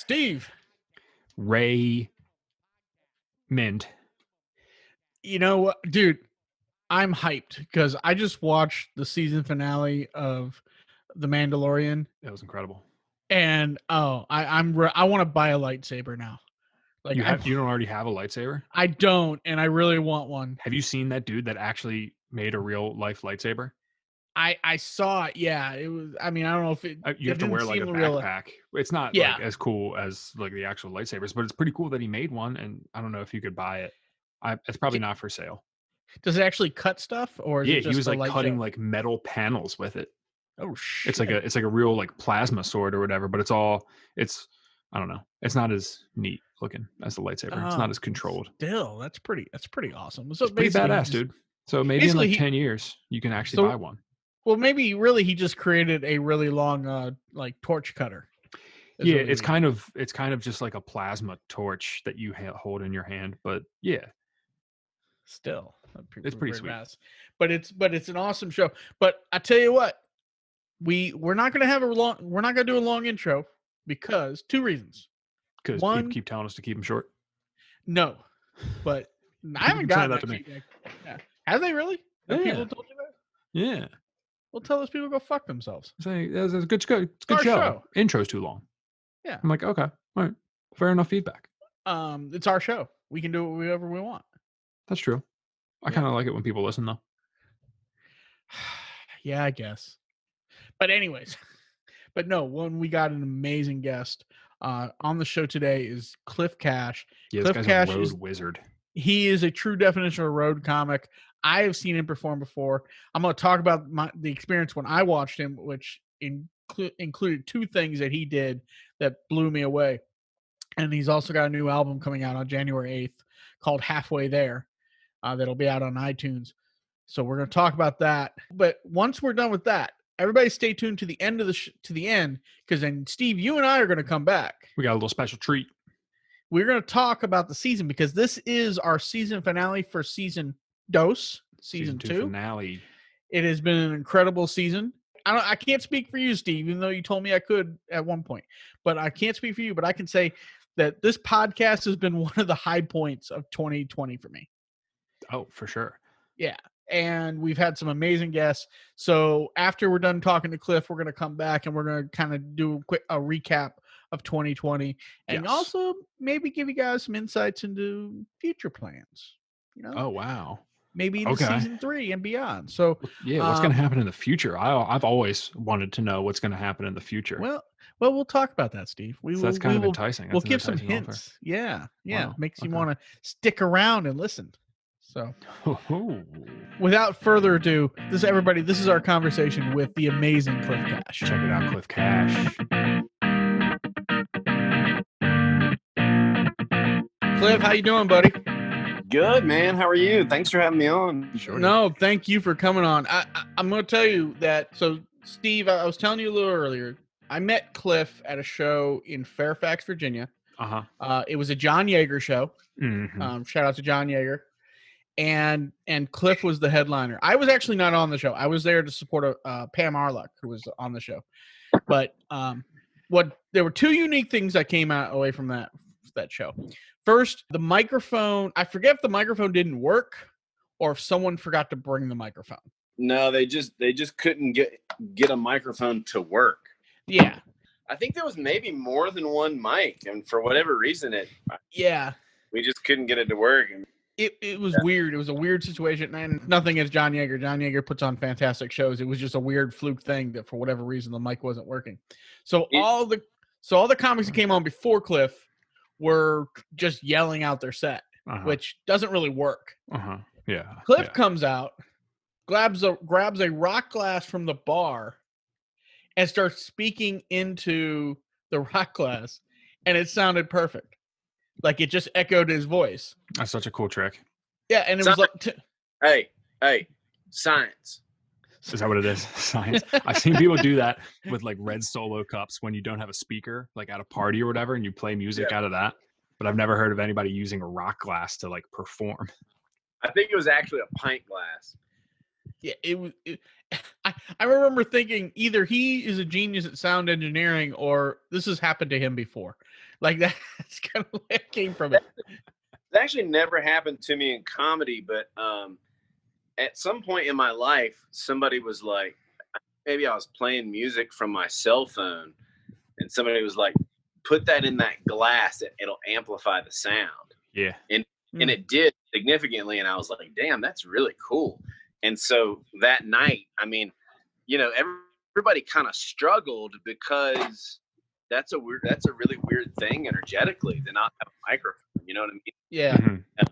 Steve. Ray Mint. You know what, dude? I'm hyped because I just watched the season finale of The Mandalorian, That was incredible. and I want to buy a lightsaber now. Like You don't already have a lightsaber? I don't, and I really want one. Have you seen that dude that actually made a real life lightsaber? I saw it. Yeah, it was. I mean, I don't know if it. You have to wear like a backpack. It's not like as cool as like the actual lightsabers, but it's pretty cool that he made one. And I don't know if you could buy it. It's probably not for sale. Does it actually cut stuff, or is it just he was like cutting show? like metal panels with it. Oh shit! It's like a real like plasma sword or whatever, but I don't know. It's not as neat looking as the lightsaber. It's not as controlled. Still, that's pretty awesome. So it's pretty badass, dude. So maybe in like 10 years, you can actually buy one. Well, maybe really he just created a really long like torch cutter. Yeah, it's kind of just like a plasma torch that you hold in your hand, but yeah. Still, it's pretty sweet. But it's an awesome show. But I tell you what, we're not going to do a long intro because two reasons. Because people keep telling us to keep them short. No, but I haven't gotten that feedback. Yeah. Have they really? Have people told you that? Yeah. Well, tell those people to go fuck themselves. Say it's a good show. Intro's too long. Yeah. I'm like, okay, all right, fair enough feedback. It's our show. We can do whatever we want. That's true. I kind of like it when people listen, though. Yeah, I guess. But anyways, no, when we got an amazing guest on the show today is Cliff Cash. Yeah, Cliff this Cash guy's a road wizard. He is a true definition of a road comic. I have seen him perform before. I'm going to talk about the experience when I watched him, which included two things that he did that blew me away. And he's also got a new album coming out on January 8th called Halfway There that'll be out on iTunes. So we're going to talk about that. But once we're done with that, everybody stay tuned to the end of to the end, because then Steve, you and I are going to come back. We got a little special treat. We're going to talk about the season because this is our season finale for season season 2 finale. It has been an incredible season. I can't speak for you, Steve, even though you told me I could at one point, but I can't speak for you, but I can say that this podcast has been one of the high points of 2020 for me. Oh, for sure. Yeah. And we've had some amazing guests. So after we're done talking to Cliff, we're going to come back and we're going to kind of do a recap of 2020 and also maybe give you guys some insights into future plans. You know? Oh, wow. Maybe into season 3 and beyond. So yeah, what's going to happen in the future? I've always wanted to know what's going to happen in the future. Well, we'll talk about that, Steve. That's kind of enticing. We'll give some hints. Offer. Yeah. Wow. Makes you want to stick around and listen. So, without further ado, this is our conversation with the amazing Cliff Cash. Check it out, Cliff Cash. Cliff, how you doing, buddy? Good, man. How are you? Thanks for having me on. Sure. No, thank you for coming on. I'm going to tell you that. So, Steve, I was telling you a little earlier. I met Cliff at a show in Fairfax, Virginia. It was a John Yeager show. Mm-hmm. Shout out to John Yeager. And Cliff was the headliner. I was actually not on the show. I was there to support Pam Arluck, who was on the show. But there were two unique things that came away from that show. First, the microphone. I forget if the microphone didn't work or if someone forgot to bring the microphone. No, they just couldn't get a microphone to work. Yeah. I think there was maybe more than one mic, and for whatever reason we just couldn't get it to work. And It was weird. It was a weird situation, and nothing against John Yeager. John Yeager puts on fantastic shows. It was just a weird fluke thing that for whatever reason the mic wasn't working. So all the comics that came on before Cliff were just yelling out their set, which doesn't really work. Yeah. Cliff comes out, grabs a rock glass from the bar, and starts speaking into the rock glass, and it sounded perfect. Like it just echoed his voice. That's such a cool trick. Yeah, and it was like, hey, science. Is that what it is? Science. I've seen people do that with like red Solo cups when you don't have a speaker, like at a party or whatever, and you play music out of that. But I've never heard of anybody using a rock glass to like perform. I think it was actually a pint glass. Yeah, it was. I remember thinking either he is a genius at sound engineering or this has happened to him before. Like that's kind of where it came from. It actually never happened to me in comedy, but at some point in my life, somebody was like, maybe I was playing music from my cell phone, and somebody was like, put that in that glass, it'll amplify the sound. Yeah. And it did significantly, and I was like, damn, that's really cool. And so that night, I mean, everybody kind of struggled because that's a really weird thing energetically to not have a microphone. You know what I mean? Yeah. Mm-hmm.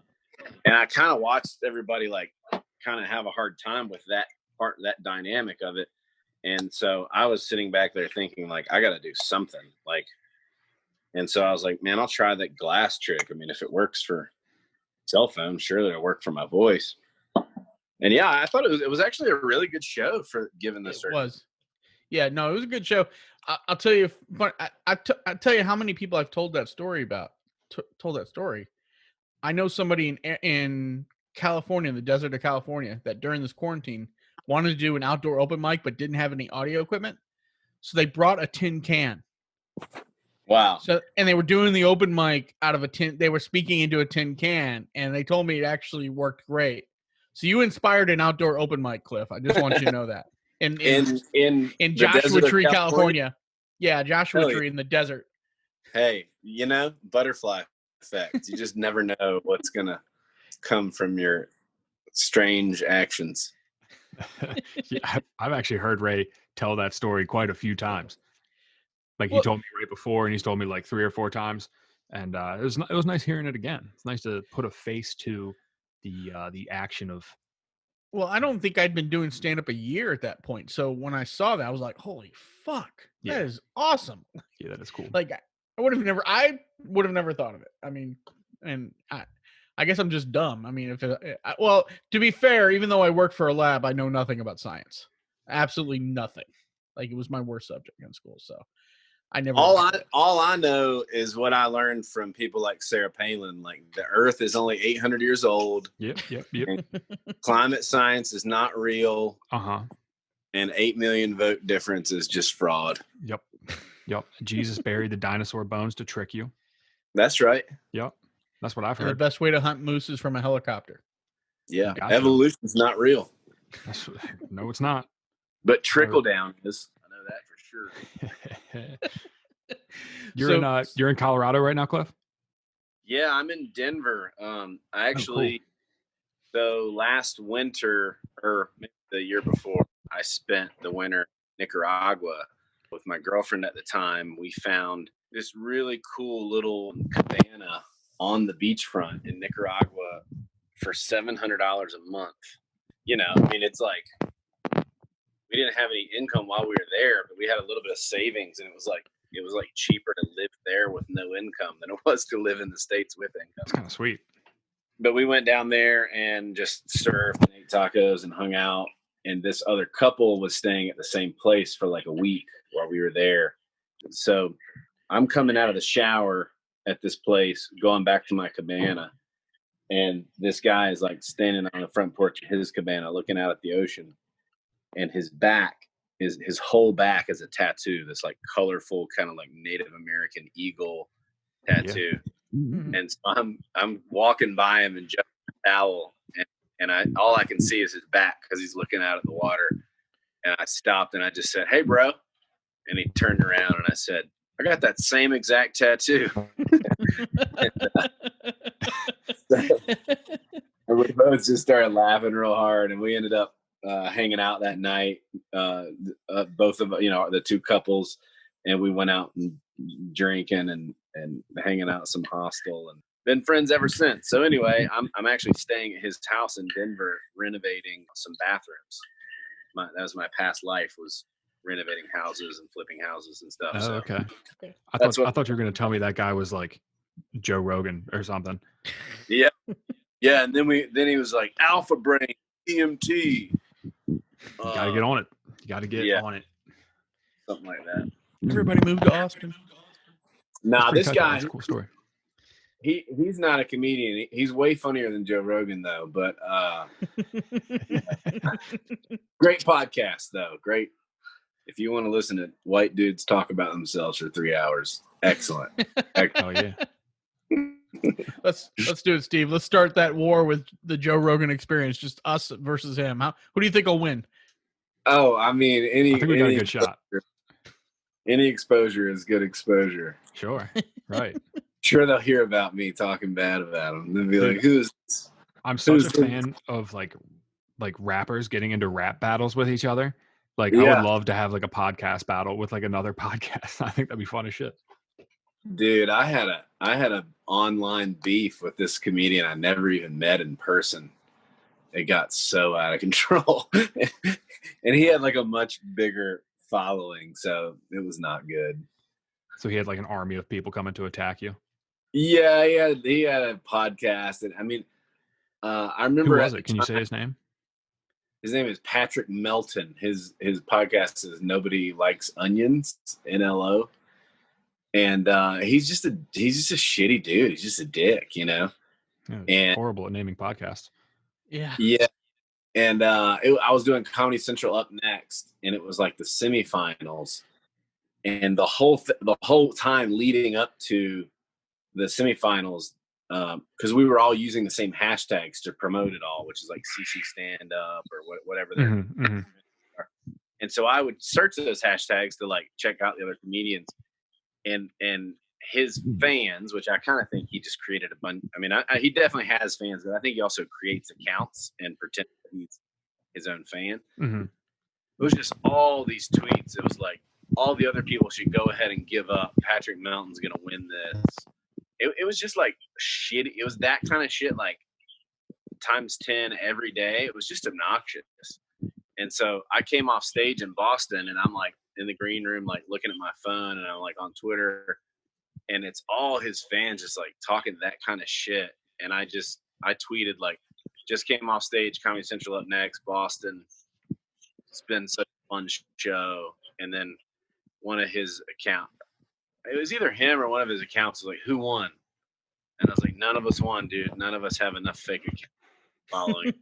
And I kind of watched everybody like kind of have a hard time with that part, that dynamic of it. And so I was sitting back there thinking like, I got to do something like, and so I was like, man, I'll try that glass trick. I mean, if it works for cell phone, surely it'll work for my voice. And yeah, I thought it was actually a really good show for given the circumstances. It was. Yeah, no, it was a good show. I'll tell you, I'll tell you how many people I've told that story about. Told that story. I know somebody in California, in the desert of California, that during this quarantine wanted to do an outdoor open mic but didn't have any audio equipment, so they brought a tin can. Wow. So, and they were doing the open mic out of a tin. They were speaking into a tin can, and they told me it actually worked great. So you inspired an outdoor open mic, Cliff. I just want you to know that. In Joshua Tree, California. Yeah, Joshua Tree in the desert. Hey, butterfly effect. You just never know what's gonna come from your strange actions. Yeah, I've actually heard Ray tell that story quite a few times. Like he told me right before, and he's told me like 3 or 4 times, and it was nice hearing it again. It's nice to put a face to the action of. Well, I don't think I'd been doing stand-up a year at that point. So when I saw that, I was like, holy fuck, that is awesome. Yeah, that is cool. Like I would have never thought of it. I mean, and I guess I'm just dumb. I mean, to be fair, even though I work for a lab, I know nothing about science. Absolutely nothing. Like it was my worst subject in school. So I never. All I know is what I learned from people like Sarah Palin. Like the Earth is only 800 years old. Yep. Climate science is not real. And 8 million vote difference is just fraud. Yep. Jesus buried the dinosaur bones to trick you. That's right. Yep. That's what I've heard. The best way to hunt moose is from a helicopter. Yeah. Gotcha. Evolution's not real. No, it's not. But trickle down is. I know that for sure. You're in Colorado right now, Cliff? Yeah, I'm in Denver. I actually, so last winter or the year before, I spent the winter in Nicaragua with my girlfriend at the time. We found this really cool little cabana on the beachfront in Nicaragua for $700 a month. I mean, it's like we didn't have any income while we were there, but we had a little bit of savings, and it was like cheaper to live there with no income than it was to live in the States with income. That's kind of sweet. But we went down there and just surfed and ate tacos and hung out. And this other couple was staying at the same place for like a week while we were there. So I'm coming out of the shower at this place, going back to my cabana. And this guy is like standing on the front porch of his cabana, looking out at the ocean. And his whole back is a tattoo, this like colorful kind of like Native American eagle tattoo. Yeah. And so I'm walking by him in just a towel, and all I can see is his back because he's looking out at the water. And I stopped and I just said, "Hey, bro," and he turned around and I said, "I got that same exact tattoo." And we both just started laughing real hard, and we ended up hanging out that night, both of the two couples, and we went out and drinking and hanging out at some hostel and been friends ever since. So anyway, I'm actually staying at his house in Denver, renovating some bathrooms. That was my past life, was renovating houses and flipping houses and stuff. Oh, okay. I thought you were going to tell me that guy was like Joe Rogan or something. Yeah. Yeah. And then he was like, Alpha Brain, EMT. You got to get on it. You got to get on it. Something like that. Everybody moved to Austin. Nah, this guy. That's a cool story. He's not a comedian. He's way funnier than Joe Rogan, though. But great podcast, though. Great. If you want to listen to white dudes talk about themselves for 3 hours, Excellent. Oh yeah. Let's do it, Steve. Let's start that war with the Joe Rogan Experience, just us versus him. Who do you think will win? Oh, I mean, I think we got a good shot. Any exposure is good exposure. Sure. Right. Sure, they'll hear about me talking bad about him. They'll be like, "Who's this?" I'm such a fan of like rappers getting into rap battles with each other. Like I would love to have like a podcast battle with like another podcast. I think that'd be fun as shit. Dude, I had a online beef with this comedian I never even met in person. It got so out of control. And he had like a much bigger following, so it was not good. So he had like an army of people coming to attack you. Yeah, he had a podcast, and I mean, I remember. Who was it? Can you say his name? His name is Patrick Melton. His podcast is Nobody Likes Onions, NLO, and he's just a shitty dude. He's just a dick, you know. Yeah, and horrible at naming podcasts. Yeah. And I was doing Comedy Central Up Next, and it was like the semifinals, and the whole time leading up to the semifinals, because we were all using the same hashtags to promote it all, which is like CC Stand Up or whatever they're. And so I would search those hashtags to like check out the other comedians, and his fans, which I kind of think he just created a bunch. I mean, he definitely has fans, but I think he also creates accounts and pretends that he's his own fan. Mm-hmm. It was just all these tweets. It was like, all the other people should go ahead and give up. Patrick Melton's going to win this. It was just like shit. It was that kind of shit, like times 10 every day. It was just obnoxious. And so I came off stage in Boston, and I'm like in the green room, like looking at my phone, and I'm like on Twitter, and it's all his fans just like talking that kind of shit. And I tweeted like, just came off stage, Comedy Central Up Next, Boston. It's been such a fun show. And then one of his account, it was either him or one of his accounts was like, who won? And I was like, none of us won, dude. None of us have enough fake account following.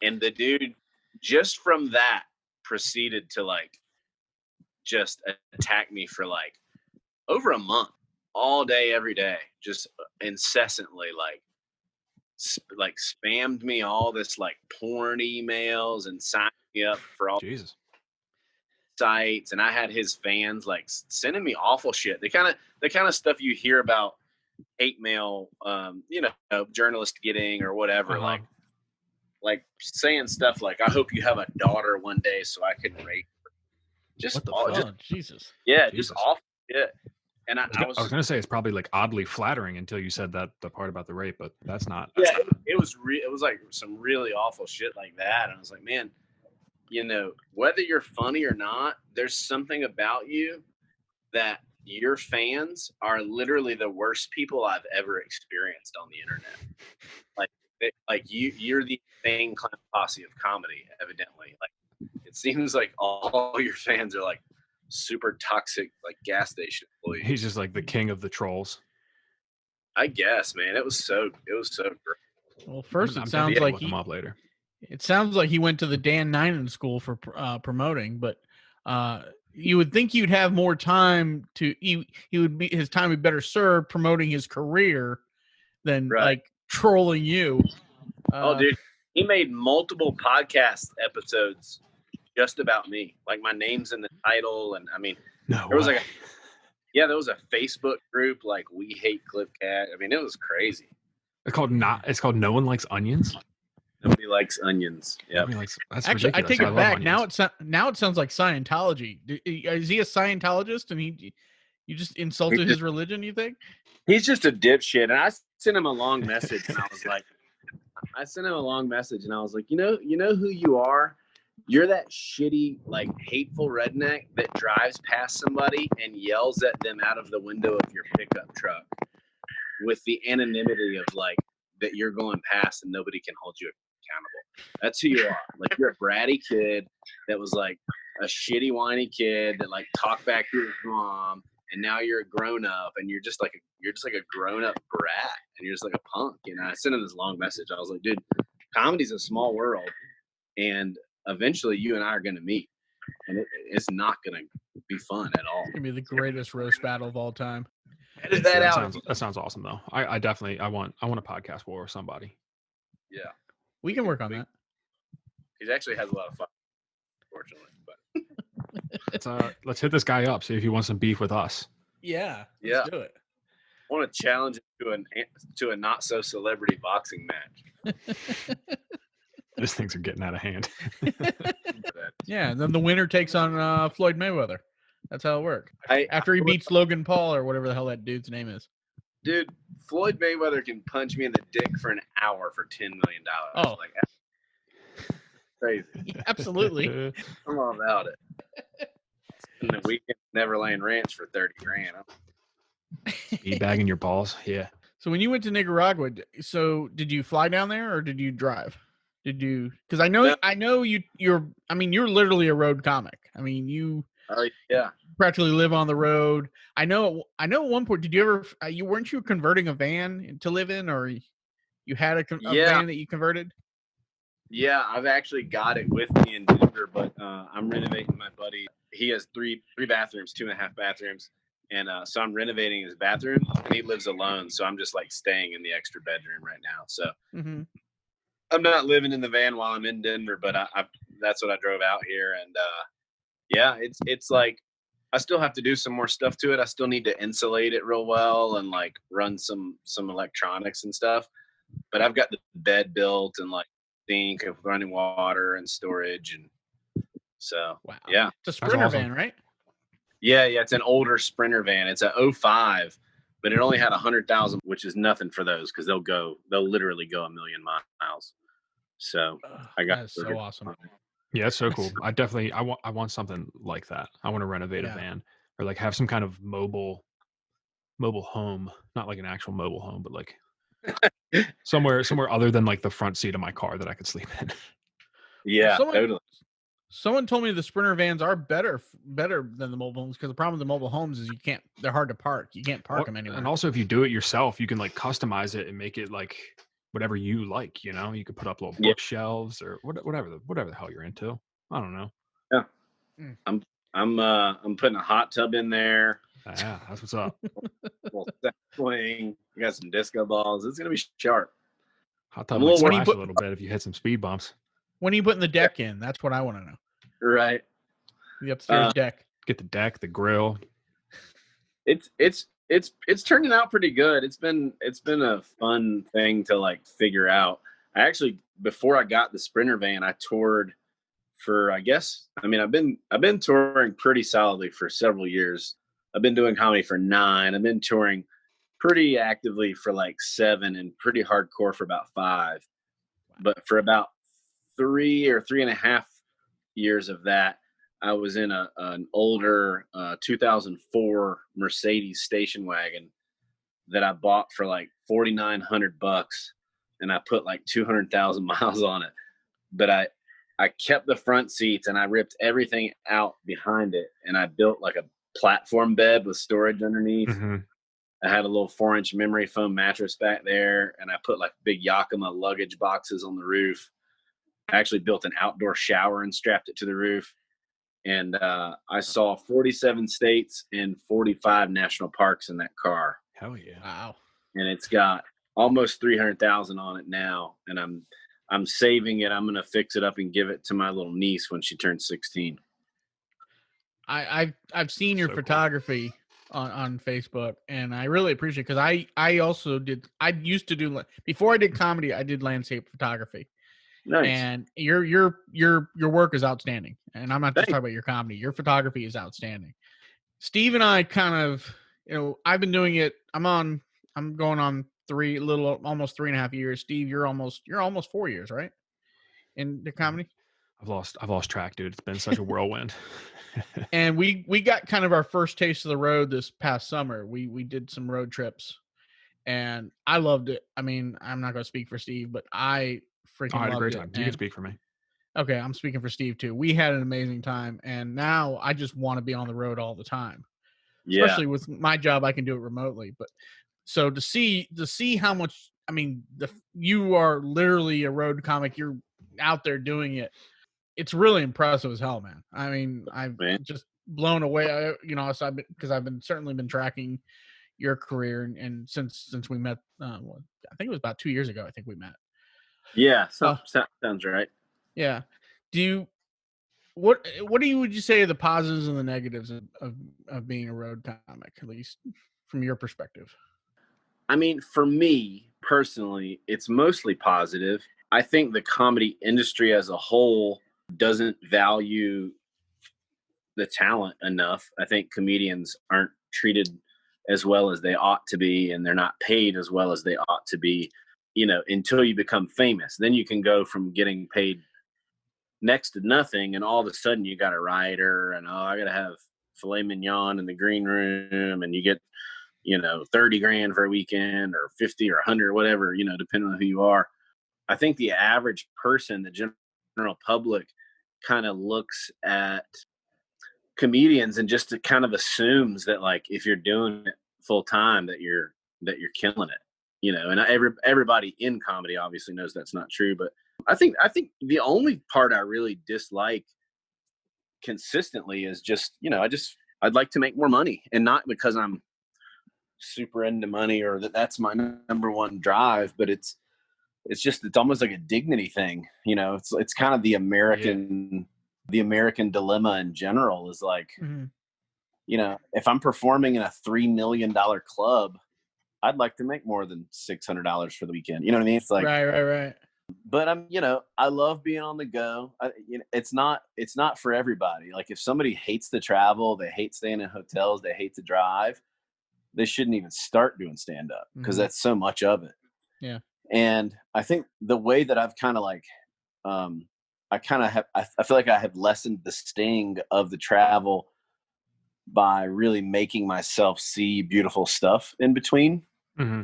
And the dude, just from that, proceeded to like just attack me for like over a month, all day, every day, just incessantly, like spammed me all this like porn emails and signed me up for all Jesus. sites. And I had his fans like sending me awful shit. The kind of stuff you hear about hate mail, journalists getting or whatever, like saying stuff like, I hope you have a daughter one day so I can rape her. Just Jesus. Yeah, Jesus. just awful shit. And I was going to say it's probably like oddly flattering until you said the part about the rape, but that's not. Yeah, it was like some really awful shit like that. And I was like, man, whether you're funny or not, there's something about you that your fans are literally the worst people I've ever experienced on the internet. Like you're the insane clown posse of comedy, evidently. Like it seems like all your fans are like super toxic, like gas station employees. He's just like the king of the trolls. I guess, man. It was so great. Well, first it sounds like him up later. It sounds like he went to the Dan Ninen school for promoting, but you would think you'd have more time to. His time would be better served promoting his career than like trolling you. Dude, he made multiple podcast episodes just about me. Like my name's in the title, and I mean, there was a Facebook group like We Hate Cliff Cat. I mean, it was crazy. It's called No One Likes Onions. Nobody likes onions. Yeah. That's actually, ridiculous. I take it back. Onions. Now it sounds like Scientology. Is he a Scientologist? And you just insulted his religion? You think? He's just a dipshit. And I sent him a long message, and I was like, you know who you are? You're that shitty, like hateful redneck that drives past somebody and yells at them out of the window of your pickup truck with the anonymity of like that you're going past and nobody can hold you accountable. That's who you are. Like you're a bratty kid that was like a shitty whiny kid that like talked back to his mom, and now you're a grown up and you're just like a grown up brat and you're just like a punk. I sent him this long message. I was like, dude, comedy's a small world, and eventually you and I are going to meet, and it's not going to be fun at all. It's gonna be the greatest roast battle of all time. Edit that out. That sounds awesome though. I definitely I want a podcast war with somebody. Yeah, We can work on that. he actually has a lot of fun, unfortunately. But Let's hit this guy up, see if he wants some beef with us. Yeah. Yeah. Let's do it. I want to challenge him to a not so celebrity boxing match. These things are getting out of hand. Yeah, and then the winner takes on Floyd Mayweather. That's how it works. After he I- beats Logan Paul or whatever the hell that dude's name is. Dude, Floyd Mayweather can punch me in the dick for an hour for $10 million. Oh. Like, crazy. Yeah, absolutely. I'm all about it. And the weekend Neverland Ranch for $30,000. Be bagging your balls. Yeah. So when you went to Nicaragua, so did you fly down there or did you drive? Did you? Because I know you're literally a road comic. I mean, you Yeah. practically live on the road. I know at one point, did you ever? Weren't you converting a van to live in, or you had a van that you converted? Yeah, I've actually got it with me in Denver, but I'm renovating my buddy. He has three bathrooms, 2.5 bathrooms. And so I'm renovating his bathroom, and he lives alone. So I'm just like staying in the extra bedroom right now. So I'm not living in the van while I'm in Denver, but I that's what I drove out here. And yeah, it's like I still have to do some more stuff to it. I still need to insulate it real well and like run some electronics and stuff. But I've got the bed built and like sink of running water and storage, and so wow, yeah, it's a Sprinter awesome. van, right? Yeah, it's an older Sprinter van. It's a 05, but it only had 100,000, which is nothing for those because they'll literally go 1,000,000 miles. So I got That's so awesome. Yeah, it's so cool. I want something like that. I want to renovate a van or like have some kind of mobile home, not like an actual mobile home, but like somewhere other than like the front seat of my car that I could sleep in. Yeah, totally. Someone told me the Sprinter vans are better than the mobile homes because the problem with the mobile homes is they're hard to park. You can't park them anywhere. And also, if you do it yourself, you can like customize it and make it like whatever you like. You know, you could put up little bookshelves or whatever the hell you're into. I don't know. Yeah, I'm putting a hot tub in there. Yeah, that's what's up. Little swing. We got some disco balls. It's gonna be sharp. Hot tub might splash a little bit if you hit some speed bumps. When are you putting the deck in? That's what I want to know. Right. The upstairs deck. Get the deck, the grill. It's turning out pretty good. It's been a fun thing to like figure out. I actually, before I got the Sprinter van, I toured for I've been touring pretty solidly for several years. I've been doing comedy for 9. I've been touring pretty actively for like 7 and pretty hardcore for about 5. But for about 3 or 3.5 years of that, I was in an older 2004 Mercedes station wagon that I bought for like $4,900, and I put like 200,000 miles on it. But I kept the front seats and I ripped everything out behind it, and I built like a platform bed with storage underneath. Mm-hmm. I had a little 4-inch memory foam mattress back there, and I put like big Yakima luggage boxes on the roof. I actually built an outdoor shower and strapped it to the roof. And I saw 47 states and 45 national parks in that car. Hell yeah! Wow. And it's got almost 300,000 on it now. And I'm saving it. I'm gonna fix it up and give it to my little niece when she turns 16. I've seen your photography on Facebook, and I really appreciate it because I also did. I used to do, before I did comedy, I did landscape photography. Nice. And your work is outstanding. And I'm not just talking about your comedy. Your photography is outstanding. Steve and I kind of, I've been doing it. I'm going on almost 3.5 years. Steve, you're almost 4 years, right? In the comedy. I've lost track, dude. It's been such a whirlwind. And we got kind of our first taste of the road this past summer. We did some road trips, and I loved it. I mean, I'm not going to speak for Steve, but I freaking had a great loved time. You can speak for me. Okay, I'm speaking for Steve too. We had an amazing time, and now I just want to be on the road all the time. Yeah. Especially with my job, I can do it remotely. But so to see how much, I mean, you are literally a road comic. You're out there doing it. It's really impressive as hell, man. I mean, blown away. So I've been certainly been tracking your career, and since we met, I think it was about 2 years ago. I think we met. Yeah, sounds right. Yeah. What would you say are the positives and the negatives of being a road comic, at least from your perspective? I mean, for me personally, it's mostly positive. I think the comedy industry as a whole doesn't value the talent enough. I think comedians aren't treated as well as they ought to be, and they're not paid as well as they ought to be, until you become famous. Then you can go from getting paid next to nothing, and all of a sudden you got a writer, and I got to have filet mignon in the green room, and you get 30 grand for a weekend, or 50 or 100, whatever, depending on who you are. I think the average person, the general public, kind of looks at comedians and just kind of assumes that, like, if you're doing it full time, that you're killing it, and everybody in comedy obviously knows that's not true. But I think the only part I really dislike consistently is just, I'd like to make more money, and not because I'm super into money or that's my number one drive, but it's almost like a dignity thing. It's kind of the American dilemma in general is like, if I'm performing in a $3 million club, I'd like to make more than $600 for the weekend. You know what I mean? It's like, right. But I love being on the go. It's not for everybody. Like, if somebody hates to travel, they hate staying in hotels, they hate to drive, they shouldn't even start doing stand up, because that's so much of it. Yeah. And I think the way that I've kind of like, I feel like I have lessened the sting of the travel by really making myself see beautiful stuff in between. Mm-hmm.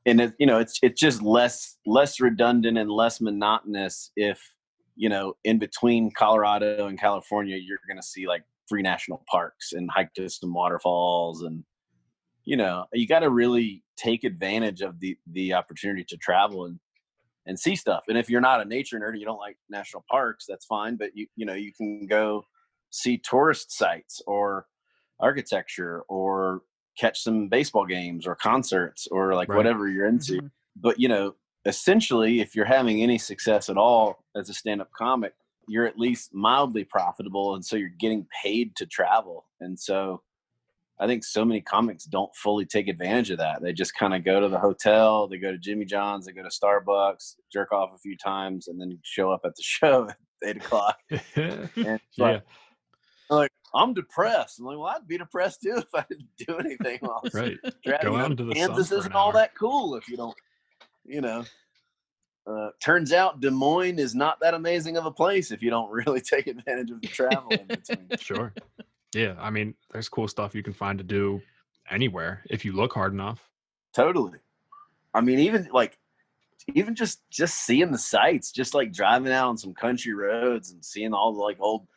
And it's just less redundant and less monotonous if, in between Colorado and California, you're going to see like 3 national parks and hike to some waterfalls. And, you got to really take advantage of the opportunity to travel and see stuff. And if you're not a nature nerd and you don't like national parks, that's fine. But you can go see tourist sites or architecture, or catch some baseball games or concerts, or like whatever you're into. But, essentially, if you're having any success at all as a stand-up comic, you're at least mildly profitable. And so you're getting paid to travel. And so I think so many comics don't fully take advantage of that. They just kind of go to the hotel, they go to Jimmy John's, they go to Starbucks, jerk off a few times, and then show up at the show at 8:00. And like, I'm depressed. I'm like, well, I'd be depressed too if I didn't do anything while I was driving. Go out into the Kansas sun isn't all that cool if you don't, turns out Des Moines is not that amazing of a place if you don't really take advantage of the travel in between. Sure. Yeah, I mean, there's cool stuff you can find to do anywhere if you look hard enough. Totally. I mean, even just seeing the sights, just like driving out on some country roads and seeing all the like old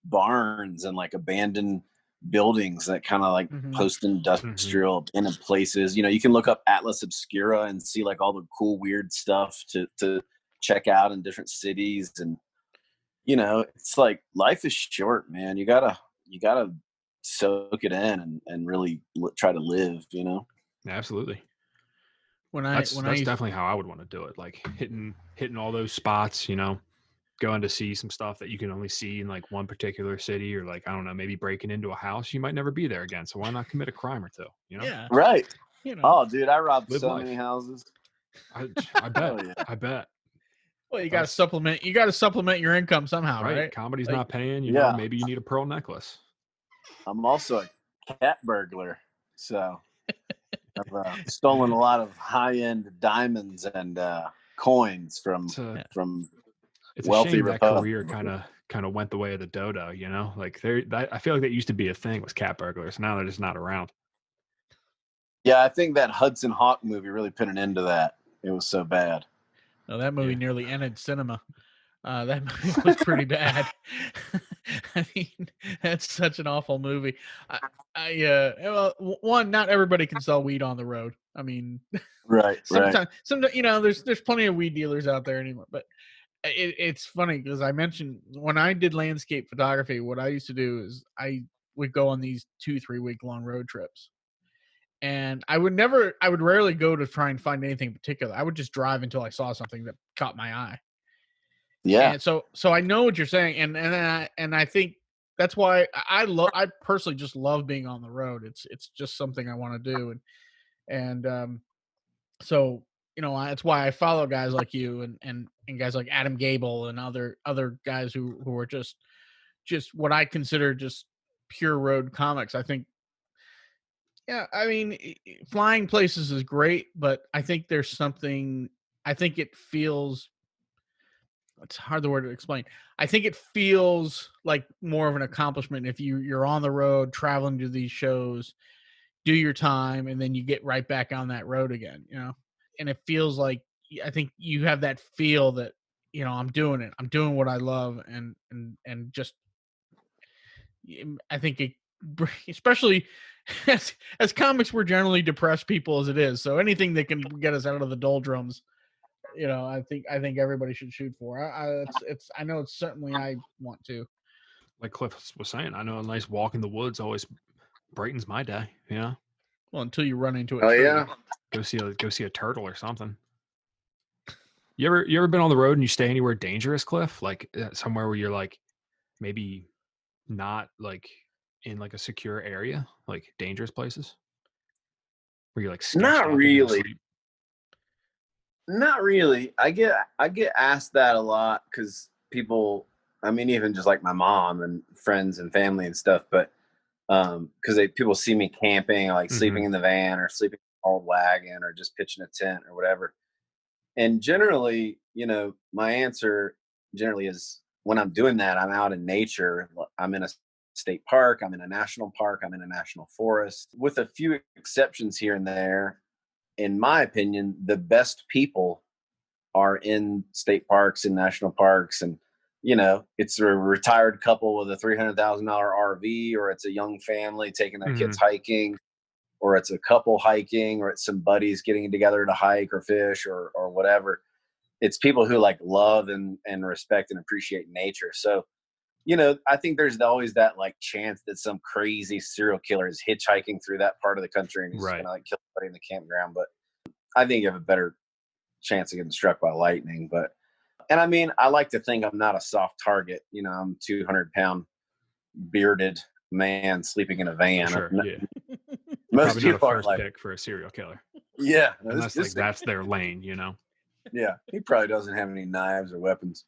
barns and like abandoned buildings that kind of like post-industrial abandoned places. You can look up Atlas Obscura and see like all the cool weird stuff to check out in different cities. And it's like, life is short, man. You gotta soak it in and really try to live. Absolutely. That's definitely how I would want to do it. Like hitting all those spots, going to see some stuff that you can only see in like one particular city, or like, I don't know, maybe breaking into a house. You might never be there again. So why not commit a crime or two, Yeah. Right. Oh, dude, I robbed many houses. I bet. I bet. Well, you got to supplement your income somehow, right? Comedy's not paying, maybe you need a pearl necklace. I'm also a cat burglar. So I've stolen a lot of high-end diamonds and coins from it's wealthy a shame that Republic. career kind of went the way of the dodo, like I feel like that used to be a thing, was cat burglars. Now they're just not around. Yeah, I think that Hudson Hawk movie really put an end to that. It was so bad. No, that movie nearly ended cinema. That movie was pretty bad. I mean, that's such an awful movie. One, not everybody can sell weed on the road. I mean, right. sometimes, there's plenty of weed dealers out there anymore, but it's funny because I mentioned when I did landscape photography, what I used to do is I would go on these 2-3 week long road trips. And I would rarely go to try and find anything in particular. I would just drive until I saw something that caught my eye. Yeah. And so I know what you're saying, and I think that's why I personally just love being on the road. It's just something I want to do, and so that's why I follow guys like you and guys like Adam Gable and other guys who are just what I consider just pure road comics. I think, yeah, I mean, flying places is great, but I think there's something. I think it feels. It's hard the word to explain. I think it feels like more of an accomplishment if you're on the road traveling to these shows, do your time, and then you get right back on that road again. And it feels like I think you have that feel that I'm doing it. I'm doing what I love, and just I think it, especially as comics, we're generally depressed people as it is. So anything that can get us out of the doldrums, I think everybody should shoot for. I know it's certainly I want to. Like Cliff was saying, I know a nice walk in the woods always brightens my day. Well, until you run into Oh a tree. yeah. Go see a turtle or something. You ever been on the road and you stay anywhere dangerous, Cliff? Like somewhere where you're like maybe not like in like a secure area, like dangerous places where you're like sketched Not out to go to really. sleep? Not really. I get asked that a lot because people, I mean, even just like my mom and friends and family and stuff, but because people see me camping, like sleeping in the van or sleeping in an old wagon or just pitching a tent or whatever. And generally, my answer generally is when I'm doing that, I'm out in nature. I'm in a state park, I'm in a national park, I'm in a national forest, with a few exceptions here and there. In my opinion, the best people are in state parks and national parks. And, it's a retired couple with a $300,000 RV, or it's a young family taking their kids hiking, or it's a couple hiking, or it's some buddies getting together to hike or fish or whatever. It's people who like love and respect and appreciate nature. So, I think there's always that like chance that some crazy serial killer is hitchhiking through that part of the country and he's Right. gonna like kill somebody in the campground. But I think you have a better chance of getting struck by lightning. And I mean, I like to think I'm not a soft target. I'm 200-pound bearded man sleeping in a van. Sure, yeah. Most Probably not a people are first like, pick for a serial killer. yeah, Unless like that's their lane, Yeah, he probably doesn't have any knives or weapons.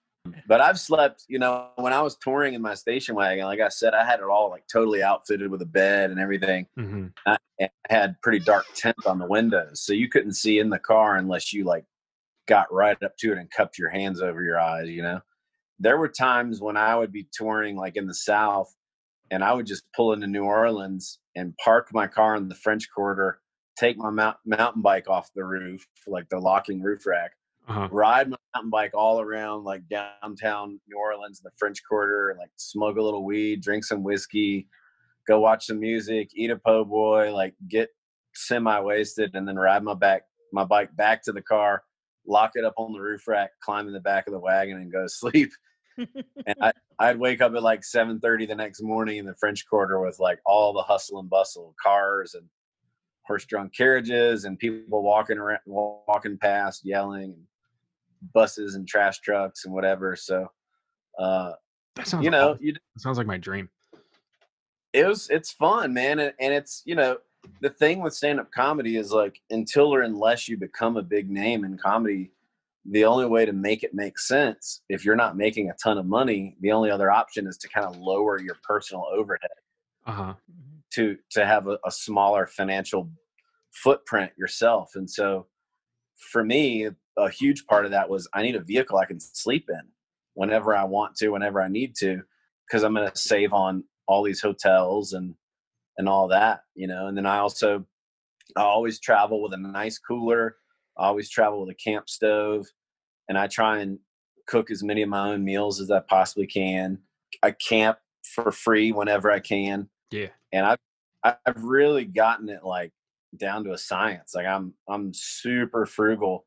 But I've slept, when I was touring in my station wagon, like I said, I had it all like totally outfitted with a bed and everything. I had pretty dark tint on the windows, so you couldn't see in the car unless you like got right up to it and cupped your hands over your eyes. There were times when I would be touring like in the South, and I would just pull into New Orleans and park my car in the French Quarter, take my mountain bike off the roof, like the locking roof rack, ride my mountain bike all around like downtown New Orleans, the French Quarter, and like smoke a little weed, drink some whiskey, go watch some music, eat a po' boy, like get semi-wasted, and then ride my bike back to the car, lock it up on the roof rack, climb in the back of the wagon, and go to sleep. And I'd wake up at like 7:30 the next morning in the French Quarter with like all the hustle and bustle, cars and horse-drawn carriages and people walking past, yelling, and buses and trash trucks and whatever. So, that sounds it sounds like my dream. It's fun, man. And it's, the thing with stand-up comedy is like, until or unless you become a big name in comedy, the only way to make it make sense, if you're not making a ton of money, the only other option is to kind of lower your personal overhead to have a smaller financial footprint yourself. And so for me, a huge part of that was I need a vehicle I can sleep in whenever I want to, whenever I need to, because I'm going to save on all these hotels and all that, and then I always travel with a nice cooler. I always travel with a camp stove, and I try and cook as many of my own meals as I possibly can. I camp for free whenever I can. Yeah. And I've really gotten it like down to a science. Like I'm super frugal,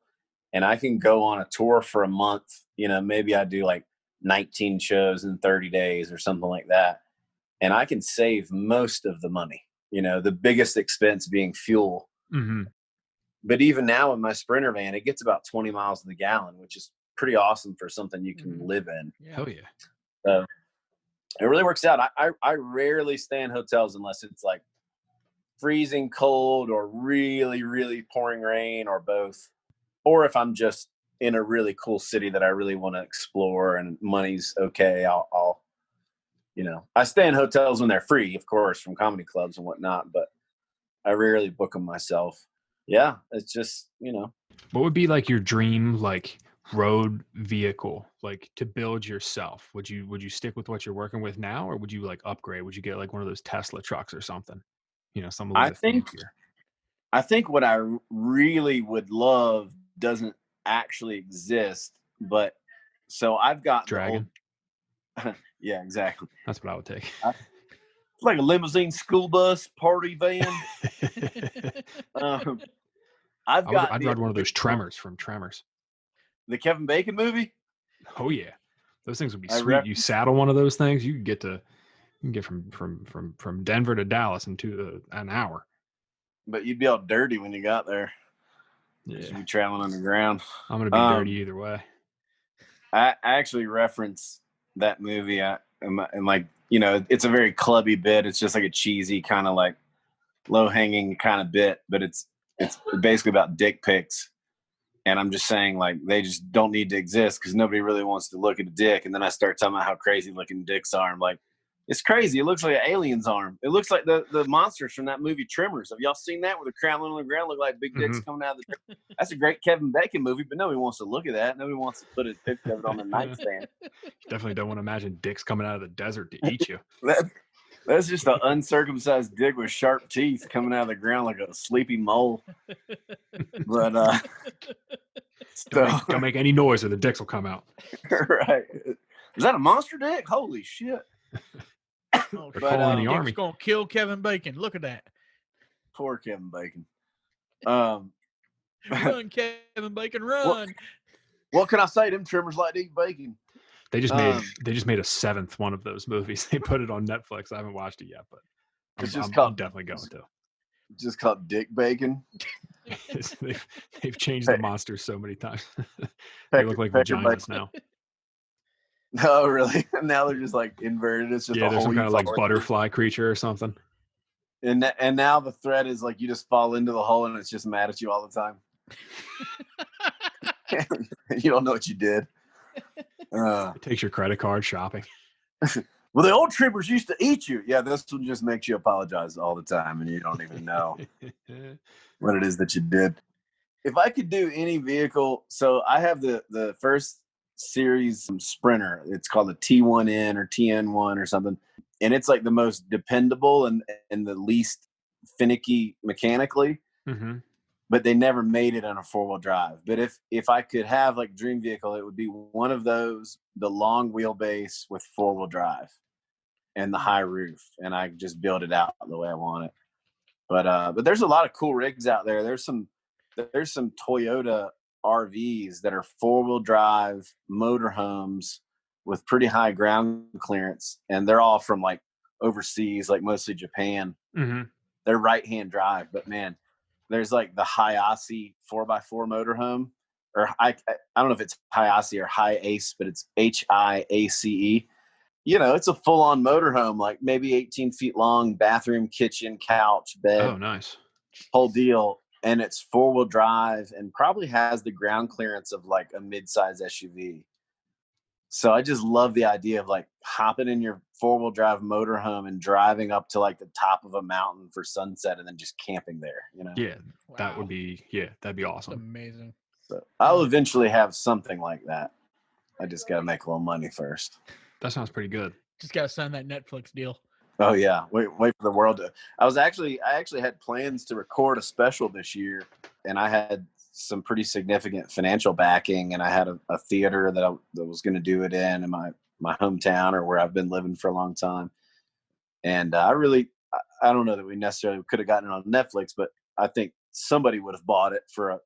and I can go on a tour for a month. You know, maybe I do like 19 shows in 30 days or something like that. And I can save most of the money, you know, the biggest expense being fuel. Mm-hmm. But even now in my Sprinter van, it gets about 20 miles to the gallon, which is pretty awesome for something you can live in. Hell yeah. So it really works out. I rarely stay in hotels unless it's like freezing cold or really, really pouring rain or both. Or if I'm just in a really cool city that I really want to explore and money's okay, I'll you know, I stay in hotels when they're free, of course, from comedy clubs and whatnot, but I rarely book them myself. Yeah, it's just, you know. What would be like your dream like road vehicle, like to build yourself? Would you stick with what you're working with now, or would you like upgrade? Would you get like one of those Tesla trucks or something? You know, something a little bit fancier. I think what I really would love doesn't actually exist, but so I've got Dragon. Yeah, exactly. That's what I would take. It's like a limousine school bus party van. I'd ride one of those Tremors from Tremors. The Kevin Bacon movie? Oh yeah, those things would be sweet. You saddle one of those things, you can get from Denver to Dallas in an hour. But you'd be all dirty when you got there. Yeah, you'd be traveling underground. I'm gonna be dirty either way. I actually reference that movie, and like, you know, it's a very clubby bit. It's just like a cheesy kind of like low hanging kind of bit, but it's basically about dick pics. And I'm just saying, like, they just don't need to exist because nobody really wants to look at a dick. And then I start talking about how crazy looking dicks are. I'm like, it's crazy. It looks like an alien's arm. It looks like the monsters from that movie Tremors. Have y'all seen that, where the crowd on the ground look like big dicks coming out of the dick? That's a great Kevin Bacon movie, but nobody wants to look at that. Nobody wants to put a picture of it on the nightstand. You definitely don't want to imagine dicks coming out of the desert to eat you. That's just an uncircumcised dick with sharp teeth coming out of the ground like a sleepy mole. But don't make any noise or the dicks will come out. Right. Is that a monster dick? Holy shit. Oh, but the Army's gonna kill Kevin Bacon. Look at that. Poor Kevin Bacon. Run, Kevin Bacon, run. What can I say? Them Tremors like to eat bacon. They just made a seventh one of those movies. They put it on Netflix. I haven't watched it yet, but I'm definitely going to. Just called Dick Bacon. they've changed the monsters so many times. They look like vaginas now. No, really? Now they're just like inverted. It's just there's some kind of like butterfly creature or something. And now the threat is like you just fall into the hole and it's just mad at you all the time. You don't know what you did. It takes your credit card shopping. Well, the old Tremors used to eat you. Yeah, this one just makes you apologize all the time, and you don't even know what it is that you did. If I could do any vehicle, so I have the first series Sprinter. It's called the T1N or TN1 or something, and it's like the most dependable and the least finicky mechanically. Mm-hmm. But they never made it on a 4-wheel drive. But if I could have like dream vehicle, it would be one of those, the long wheelbase with 4-wheel drive and the high roof, and I just build it out the way I want it. But there's a lot of cool rigs out there. There's some Toyota RVs that are 4-wheel drive motorhomes with pretty high ground clearance, and they're all from like overseas, like mostly Japan. Mm-hmm. They're right-hand drive, but man, there's like the Hayase 4x4 motorhome, or I don't know if it's Hayase or Hi-Ace, but it's HIACE. You know, it's a full-on motorhome, like maybe 18 feet long, bathroom, kitchen, couch, bed. Oh, nice. Whole deal. And it's 4-wheel drive and probably has the ground clearance of like a mid-size SUV. So I just love the idea of like hopping in your 4-wheel drive motorhome and driving up to like the top of a mountain for sunset and then just camping there, you know? Yeah, that would be, that'd be awesome. That's amazing. So I'll eventually have something like that. I just got to make a little money first. That sounds pretty good. Just got to sign that Netflix deal. Oh yeah. Wait for the world to, I actually had plans to record a special this year, and I had some pretty significant financial backing, and I had a theater that was going to do it in my hometown, or where I've been living for a long time. And I don't know that we necessarily could have gotten it on Netflix, but I think somebody would have bought it for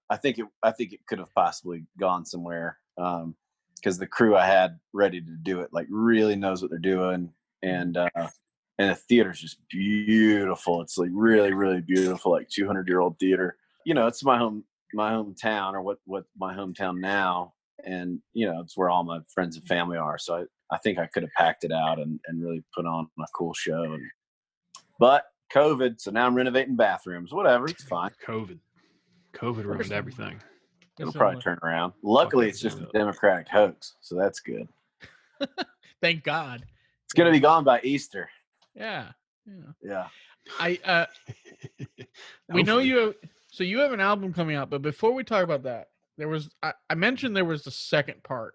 I think it could have possibly gone somewhere. Because the crew I had ready to do it, like, really knows what they're doing. And the theater's just beautiful. It's like really, really beautiful, like 200-year-old theater. It's my hometown, or what my hometown now. And, it's where all my friends and family are. So I think I could have packed it out and really put on a cool show. But COVID, so now I'm renovating bathrooms. Whatever, it's fine. COVID ruined everything. It'll probably turn around. Luckily, it's just a Democratic hoax, so that's good. Thank God. It's going to be gone by Easter. Yeah. We know you have an album coming out, but before we talk about that, I mentioned there was the second part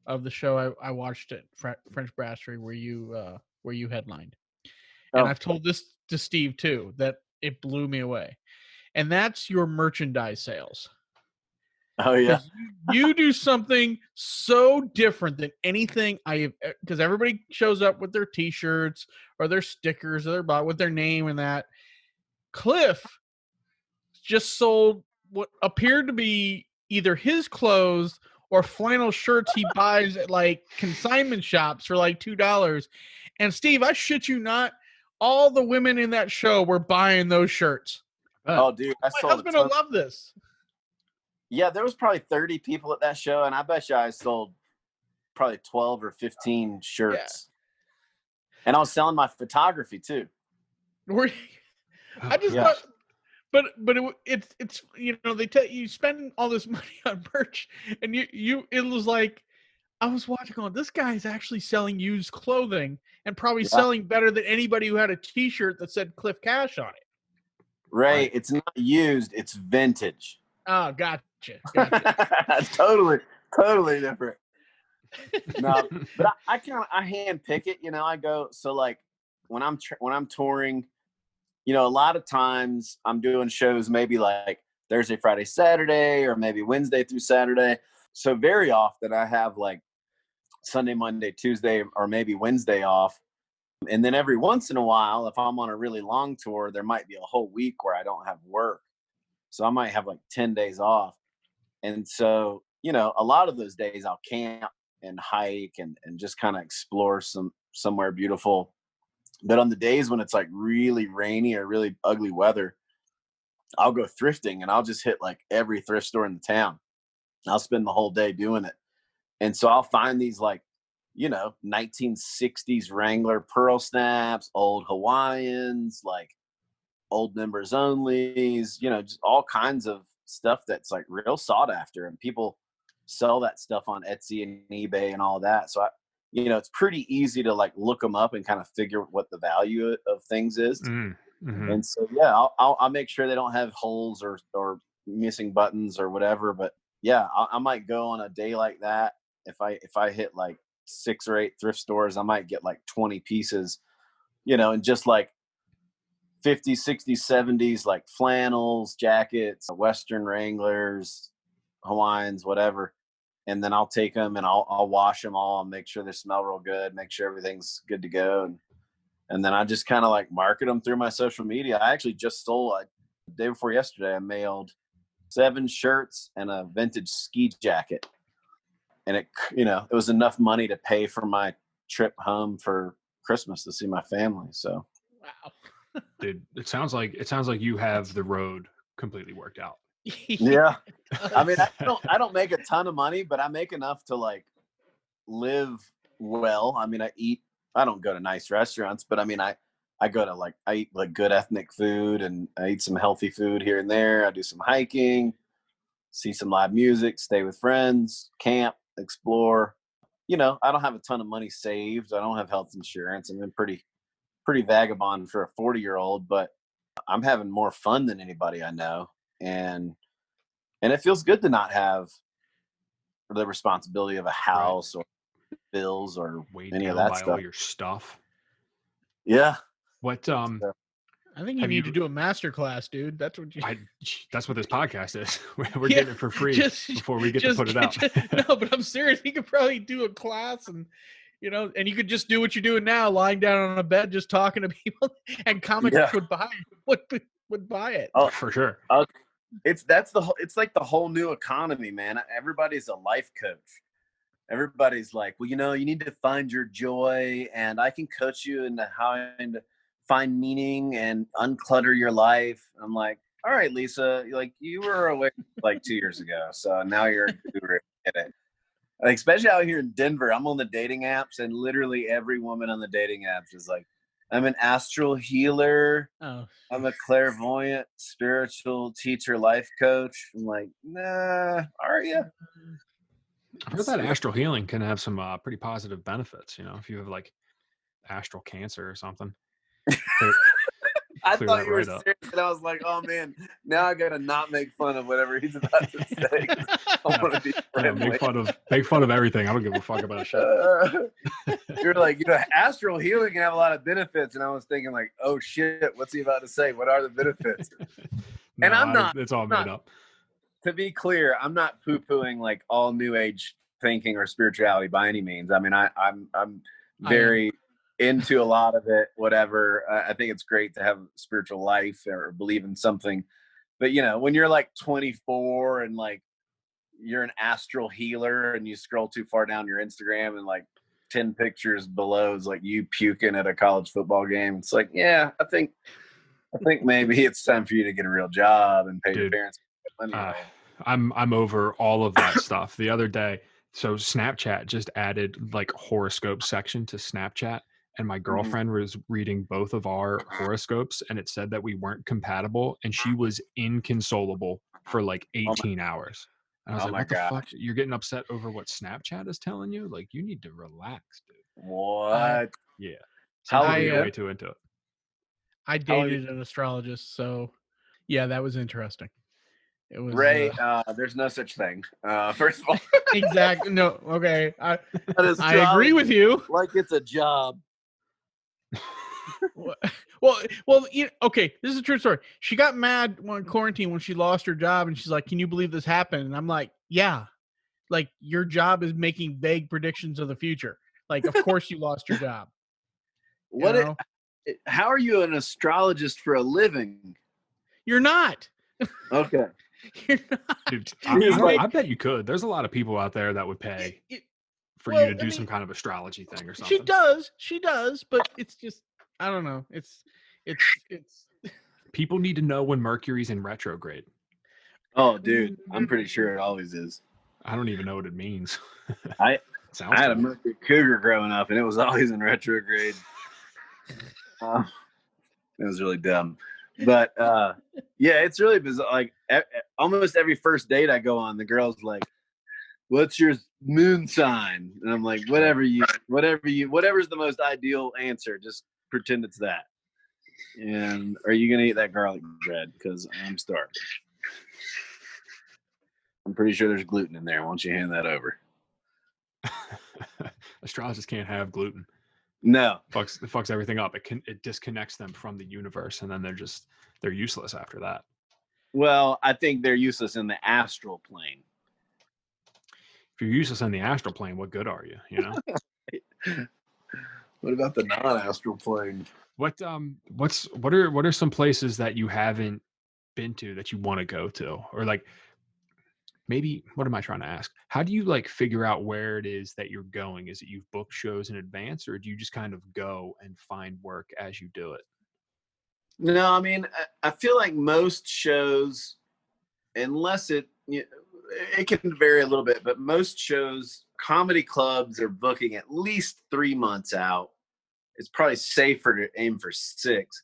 of the show I watched at French Brasserie where you headlined. And I've told this to Steve too, that it blew me away. And that's your merchandise sales. Oh yeah. You do something so different than anything because everybody shows up with their t-shirts or their stickers or with their name and that. Cliff just sold what appeared to be either his clothes or flannel shirts he buys at like consignment shops for like $2. And Steve, I shit you not, all the women in that show were buying those shirts. Oh, dude, my husband will love this. Yeah, there was probably 30 people at that show, and I bet you I sold probably 12 or 15 shirts. Yeah. And I was selling my photography too. I just thought, but it's they tell you spend all this money on merch, and it was like I was watching going, this guy's actually selling used clothing and probably selling better than anybody who had a T-shirt that said Cliff Cash on it. Right. It's not used, it's vintage. Oh, gotcha. Totally different. No, but I hand pick it. I go, so like when I'm touring, a lot of times I'm doing shows maybe like Thursday, Friday, Saturday, or maybe Wednesday through Saturday. So very often I have like Sunday, Monday, Tuesday, or maybe Wednesday off. And then every once in a while, if I'm on a really long tour, there might be a whole week where I don't have work. So I might have like 10 days off. And so, a lot of those days I'll camp and hike and just kind of explore somewhere beautiful. But on the days when it's like really rainy or really ugly weather, I'll go thrifting and I'll just hit like every thrift store in the town. I'll spend the whole day doing it. And so I'll find these like, 1960s Wrangler pearl snaps, old Hawaiians, like old members onlys, just all kinds of stuff that's like real sought after, and people sell that stuff on Etsy and eBay and all that. So it's pretty easy to like look them up and kind of figure what the value of things is. Mm-hmm. And so I'll make sure they don't have holes or missing buttons or whatever. But yeah, I might go on a day like that. If I hit like 6 or 8 thrift stores, I might get like 20 pieces, and just like 50s, 60s, 70s, like flannels, jackets, Western Wranglers, Hawaiians, whatever. And then I'll take them and I'll wash them all and make sure they smell real good, make sure everything's good to go. And then I just kind of like market them through my social media. I actually just sold, the day before yesterday, I mailed 7 shirts and a vintage ski jacket. And it was enough money to pay for my trip home for Christmas to see my family. So, wow. Dude, it sounds like you have the road completely worked out. Yeah. I mean, I don't make a ton of money, but I make enough to like live well. I mean, I don't go to nice restaurants, but I mean, I go to I eat like good ethnic food, and I eat some healthy food here and there. I do some hiking, see some live music, stay with friends, camp, explore. I don't have a ton of money saved. I don't have health insurance. I'm pretty vagabond for a 40-year-old, but I'm having more fun than anybody I know. And it feels good to not have the responsibility of a house or bills or any of that stuff. All your stuff. Yeah. What I think you need to do a master class, dude. That's what that's what this podcast is. We're getting it for free before we get to put it out. No, but I'm serious. You could probably do a class and and you could just do what you're doing now, lying down on a bed, just talking to people, and comics would buy it. Would buy it. Oh, for sure. it's like the whole new economy, man. Everybody's a life coach. Everybody's like, well, you need to find your joy, and I can coach you into how to find meaning and unclutter your life. I'm like, all right, Lisa, like you were away like 2 years ago, so now you're a guru. Get it. Like, especially out here in Denver, I'm on the dating apps, and literally every woman on the dating apps is like, I'm an astral healer. Oh, I'm a clairvoyant, spiritual teacher, life coach. I'm like, nah, are you? I've heard that astral healing can have some pretty positive benefits. If you have like astral cancer or something. I clear thought that you were right up. serious, and I was like, oh man, now I gotta not make fun of whatever he's about to say. I want to be Yeah, friendly. make fun of everything. I don't give a fuck about shit. You're like, astral healing can have a lot of benefits, and I was thinking like, oh shit, what's he about to say? What are the benefits? And I'm not. It's all made up. To be clear, I'm not poo-pooing like all new age thinking or spirituality by any means. I mean, I'm very into a lot of it, whatever. I think it's great to have a spiritual life or believe in something. But when you're like 24 and like you're an astral healer and you scroll too far down your Instagram and like 10 pictures below is like you puking at a college football game. It's like, yeah, I think maybe it's time for you to get a real job and pay your parents money. I'm over all of that stuff. The other day, so Snapchat just added like horoscope section to Snapchat, and my girlfriend was reading both of our horoscopes, and it said that we weren't compatible, and she was inconsolable for like 18 hours. And I was like, what the fuck? You're getting upset over what Snapchat is telling you? Like, you need to relax, dude. What? Yeah. You're way too into it. I dated an astrologist, so yeah, that was interesting. It was Ray. There's no such thing. First of all, exactly. No, okay. I agree with you. Like it's a job. Well, okay. This is a true story. She got mad when quarantine when she lost her job, and she's like, "Can you believe this happened?" And I'm like, "Yeah, like your job is making vague predictions of the future. Like, of course you lost your job." How are you an astrologist for a living? You're not. Okay. You're not. Dude, I bet you could. There's a lot of people out there that would pay for you to do some kind of astrology thing or something. She does, but it's just, I don't know. It's people need to know when Mercury's in retrograde. Oh, dude, I'm pretty sure it always is. I don't even know what it means. I had a Mercury Cougar growing up, and it was always in retrograde. It was really dumb. But yeah, it's really bizarre. Like almost every first date I go on, the girl's like, "What's your moon sign?" And I'm like, whatever's the most ideal answer. Just pretend it's that. And are you gonna eat that garlic bread? Because I'm starving. I'm pretty sure there's gluten in there. Why don't you hand that over? Astrologists can't have gluten. No, it fucks everything up. It disconnects them from the universe, and then they're useless after that. Well, I think they're useless in the astral plane. If you're useless in the astral plane, what good are you? What about the non-astral plane? What are some places that you haven't been to that you want to go to, or like maybe, what am I trying to ask? How do you like figure out where it is that you're going? Is it you've booked shows in advance, or do you just kind of go and find work as you do it? No, I mean, I feel like most shows, unless it can vary a little bit, but most shows, comedy clubs are booking at least 3 months out. It's probably safer to aim for 6.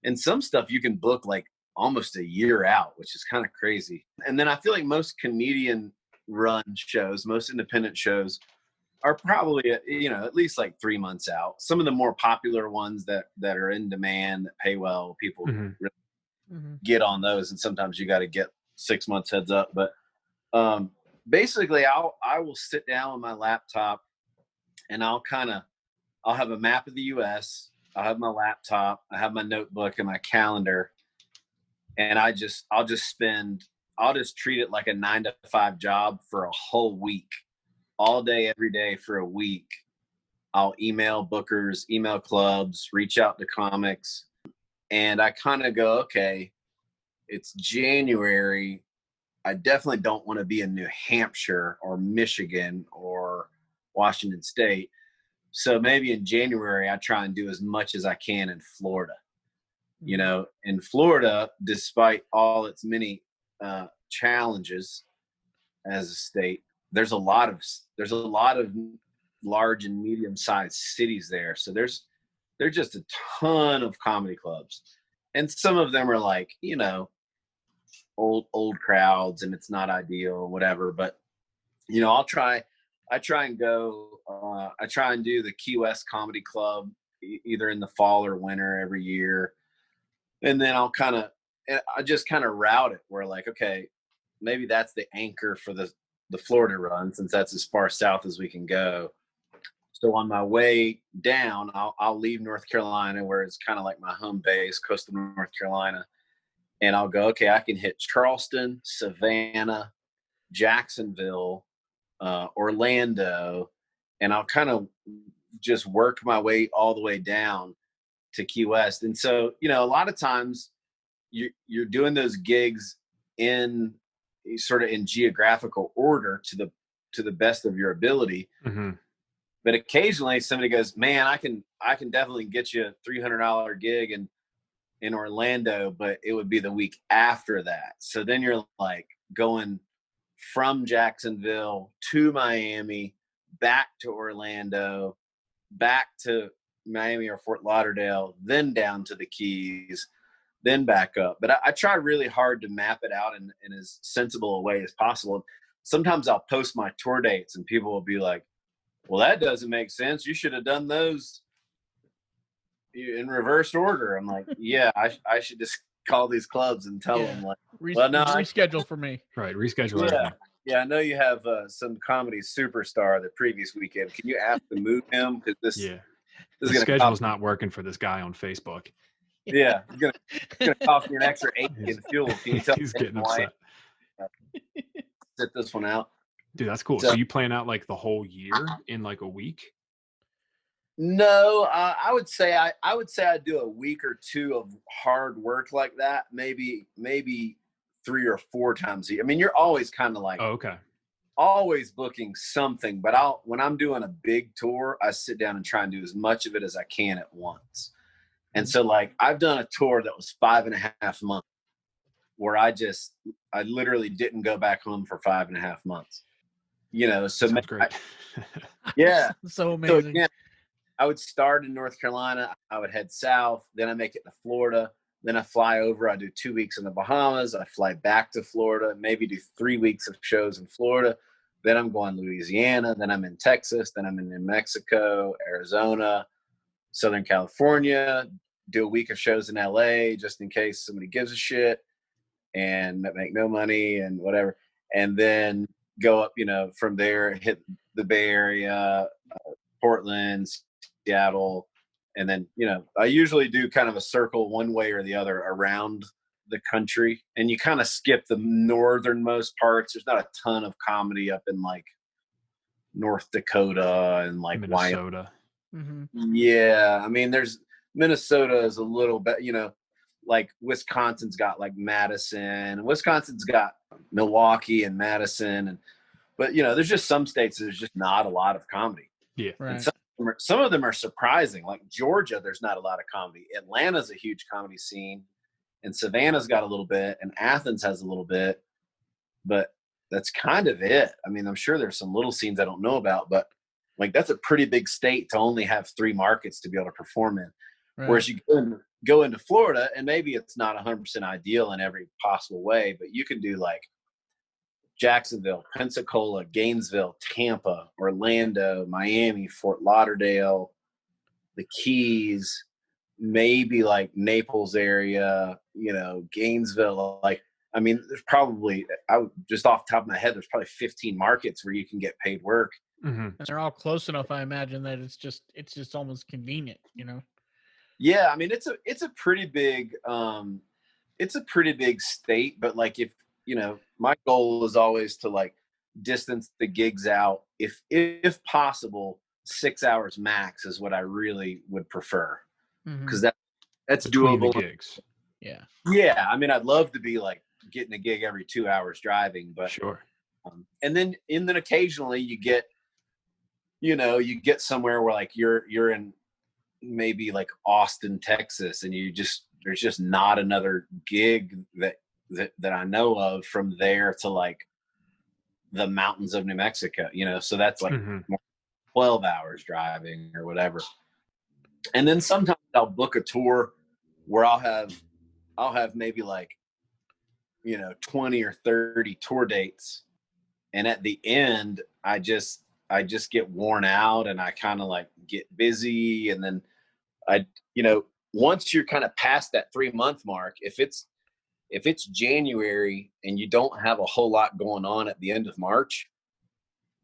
And some stuff you can book like almost a year out, which is kind of crazy. And then I feel like most comedian run shows, most independent shows are probably, at least like 3 months out. Some of the more popular ones that are in demand, that pay well, people really get on those. And sometimes you got to get 6 months heads up. But basically I will sit down with my laptop and I'll have a map of the US. I'll have my laptop, I have my notebook and my calendar. And I'll just treat it like a 9-to-5 job for a whole week, all day, every day for a week. I'll email bookers, email clubs, reach out to comics. And I kind of go, okay, it's January, I definitely don't want to be in New Hampshire or Michigan or Washington State. So maybe in January, I try and do as much as I can in Florida. You know, in Florida, despite all its many challenges as a state, there's a lot of large and medium-sized cities there. So there's just a ton of comedy clubs, and some of them are like, you know, old crowds, and it's not ideal or whatever. But you know, I try and go. I try and do the Key West Comedy Club either in the fall or winter every year, and then I just kind of route it where, like, okay, maybe that's the anchor for the Florida run, since that's as far south as we can go. So on my way down, I'll leave North Carolina, where it's kind of like my home base, coastal North Carolina, and I'll go, okay, I can hit Charleston, Savannah, Jacksonville, Orlando, and I'll kind of just work my way all the way down to Key West. And so, you know, a lot of times you're doing those gigs in sort of in geographical order to the best of your ability. Mm-hmm. But occasionally somebody goes, man, I can definitely get you a $300 gig in Orlando, but it would be the week after that. So then you're like going from Jacksonville to Miami, back to Orlando, back to Miami or Fort Lauderdale, then down to the Keys, then back up. But I try really hard to map it out in as sensible a way as possible. Sometimes I'll post my tour dates and people will be like, well, that doesn't make sense. You should have done those in reverse order. I'm like, yeah, I should just call these clubs and tell them, like, well, no, reschedule for me. Right, reschedule. Yeah, yeah. I know you have some comedy superstar the previous weekend. Can you ask to move him? Because this schedule's not working for this guy on Facebook. Yeah, it's gonna cost me an extra $8 in fuel. Can you tell he's getting upset. Sit this one out. Dude, that's cool. So you plan out like the whole year in like a week? No, I would say I do a week or two of hard work like that. Maybe 3 or 4 times a year. I mean, you're always kind of like, always booking something. But when I'm doing a big tour, I sit down and try and do as much of it as I can at once. And so, like, I've done a tour that was 5.5 months, where I literally didn't go back home for 5.5 months. You know, so great. Yeah, so amazing. So again, I would start in North Carolina. I would head south. Then I make it to Florida. Then I fly over. I do 2 weeks in the Bahamas. I fly back to Florida, maybe do 3 weeks of shows in Florida. Then I'm going to Louisiana. Then I'm in Texas. Then I'm in New Mexico, Arizona, Southern California. Do a week of shows in LA just in case somebody gives a shit and make no money and whatever. And then go up, you know, from there, hit the Bay Area, Portland, Seattle. And then, you know, I usually do kind of a circle one way or the other around the country. And you kind of skip the northernmost parts. There's not a ton of comedy up in like North Dakota and like Minnesota. Mm-hmm. Yeah. I mean, Minnesota is a little bit, you know, like Wisconsin's got like Madison. Wisconsin's got Milwaukee and Madison. But, you know, there's just some states there's just not a lot of comedy. Yeah. Right. And some of them are surprising. Like Georgia, there's not a lot of comedy. Atlanta's a huge comedy scene. And Savannah's got a little bit. And Athens has a little bit. But that's kind of it. I mean, I'm sure there's some little scenes I don't know about. But, like, that's a pretty big state to only have 3 markets to be able to perform in. Right. Whereas you go into Florida, and maybe it's not 100% ideal in every possible way, but you can do like Jacksonville, Pensacola, Gainesville, Tampa, Orlando, Miami, Fort Lauderdale, the Keys, maybe like Naples area, you know, Gainesville. Like, I mean, there's probably, just off the top of my head, there's probably 15 markets where you can get paid work. Mm-hmm. And they're all close enough, I imagine, that it's just almost convenient, you know? Yeah, I mean, it's a pretty big state, but like, if, you know, my goal is always to like distance the gigs out, if possible, 6 hours max is what I really would prefer, because that's between doable. The gigs. Yeah. Yeah, I mean, I'd love to be like getting a gig every 2 hours driving, but Sure. and then occasionally you get, you get somewhere where like you're in maybe like Austin, Texas, and there's just not another gig that I know of from there to like the mountains of New Mexico, so that's like 12 hours driving or whatever. And then sometimes I'll book a tour where I'll have maybe like 20 or 30 tour dates, and at the end I just get worn out and I kind of like get busy, and then I once you're kind of past that 3-month mark, if it's January and you don't have a whole lot going on at the end of March,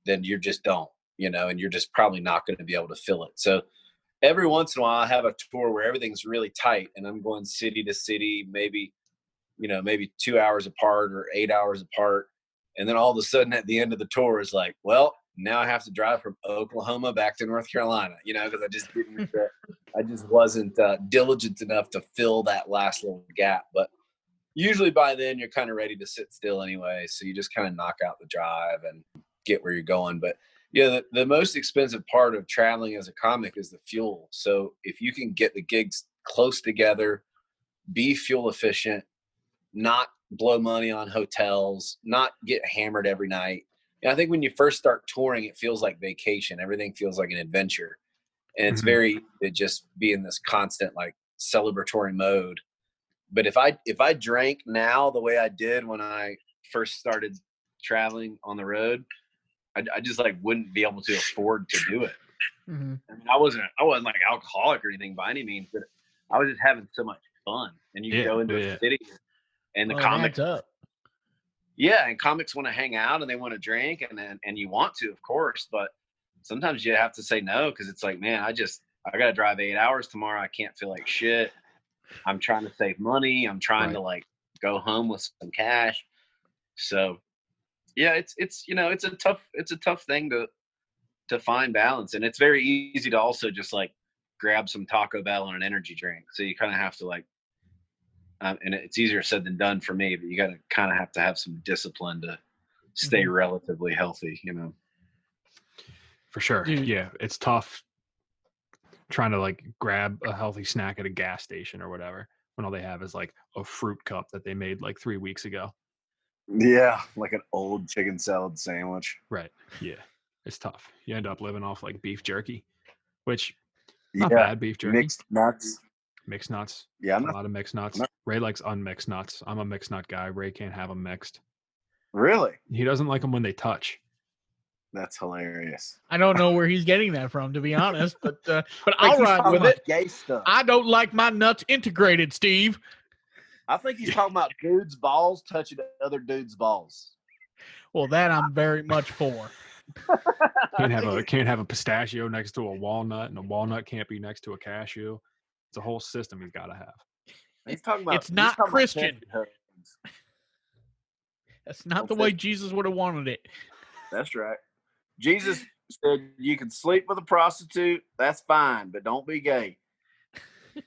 then you just don't, and you're just probably not going to be able to fill it. So every once in a while I have a tour where everything's really tight and I'm going city to city, maybe 2 hours apart or 8 hours apart. And then all of a sudden at the end of the tour is like, well, now I have to drive from Oklahoma back to North Carolina, because I just wasn't diligent enough to fill that last little gap. But usually by then you're kind of ready to sit still anyway. So you just kind of knock out the drive and get where you're going. But yeah, the most expensive part of traveling as a comic is the fuel. So if you can get the gigs close together, be fuel efficient, not blow money on hotels, not get hammered every night. And I think when you first start touring, it feels like vacation. Everything feels like an adventure. And it's very easy to just be in this constant like celebratory mode. But if I drank now the way I did when I first started traveling on the road, I just like wouldn't be able to afford to do it. Mm-hmm. I mean, I wasn't like alcoholic or anything by any means, but I was just having so much fun. And you go into a city and the comics up. Yeah, and comics want to hang out and they want to drink, and you want to, of course, but sometimes you have to say no because it's like, man, I got to drive 8 hours tomorrow. I can't feel like shit. I'm trying to save money. I'm trying to like go home with some cash. So, yeah, it's a tough thing to find balance, and it's very easy to also just like grab some Taco Bell and an energy drink. So you kind of have to like. And it's easier said than done for me, but you got to kind of have some discipline to stay relatively healthy, For sure. Dude. Yeah. It's tough trying to like grab a healthy snack at a gas station or whatever when all they have is like a fruit cup that they made like 3 weeks ago. Yeah. Like an old chicken salad sandwich. Right. Yeah. It's tough. You end up living off like beef jerky, which not bad beef jerky. Mixed nuts. Yeah, a lot of mixed nuts. Ray likes unmixed nuts. I'm a mixed nut guy. Ray can't have them mixed. Really? He doesn't like them when they touch. That's hilarious. I don't know where he's getting that from, to be honest, but I'll ride with it. Gay stuff. I don't like my nuts integrated, Steve. I think he's talking about dudes' balls touching other dudes' balls. Well, that I'm very much for. Can't have a pistachio next to a walnut, and a walnut can't be next to a cashew. It's a whole system he's got to have. He's talking about. It's not Christian. That's not the way Jesus would have wanted it. That's right. Jesus said you can sleep with a prostitute. That's fine, but don't be gay.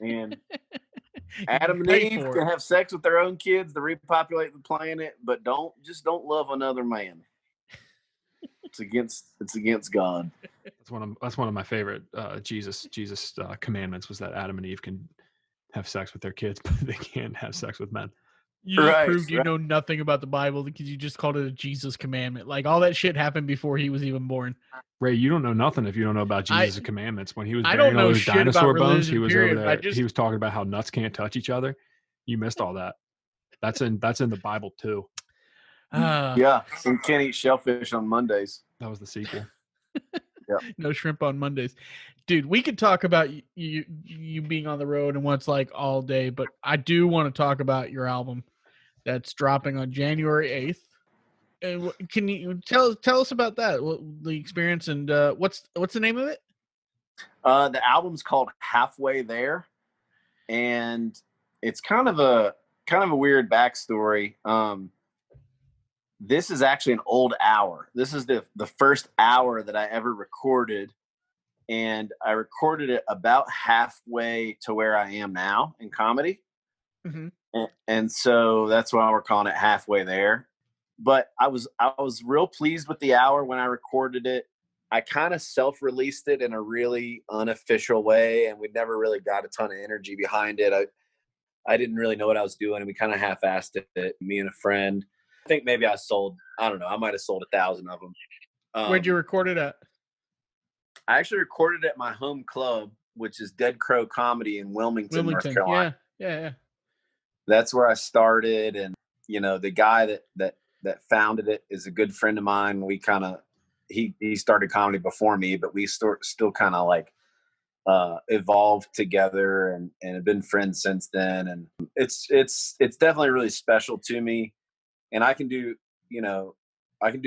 And Adam and Eve can have sex with their own kids to repopulate the planet, but don't love another man. It's against God. That's one of my favorite Jesus commandments was that Adam and Eve can have sex with their kids, but they can't have sex with men. You just proved you know nothing about the Bible because you just called it a Jesus commandment. Like all that shit happened before he was even born. Ray, you don't know nothing if you don't know about Jesus' commandments. When he was burying all those dinosaur bones, he was period. over there. He was talking about how nuts can't touch each other. You missed all that. That's in the Bible too. Yeah, and can't eat shellfish on Mondays. That was the sequel. Yeah. No shrimp on Mondays. Dude, we could talk about you being on the road and what's like all day, but I do want to talk about your album that's dropping on January 8th. And can you tell us about that? The experience and what's the name of it? The album's called Halfway There, and it's kind of a weird backstory. This is actually an old hour. This is the first hour that I ever recorded, and I recorded it about halfway to where I am now in comedy. Mm-hmm. And so that's why we're calling it Halfway There. But I was real pleased with the hour when I recorded it. I kind of self-released it in a really unofficial way, and we never really got a ton of energy behind it. I didn't really know what I was doing, and we kind of half-assed it, me and a friend. I think maybe I don't know, I might have sold 1,000 of them. Where'd you record it at? I actually recorded at my home club, which is Dead Crow Comedy in Wilmington, North Carolina. Yeah. That's where I started, and the guy that founded it is a good friend of mine. We kind of he started comedy before me, but we still kind of like evolved together and have been friends since then. And it's definitely really special to me. And I can do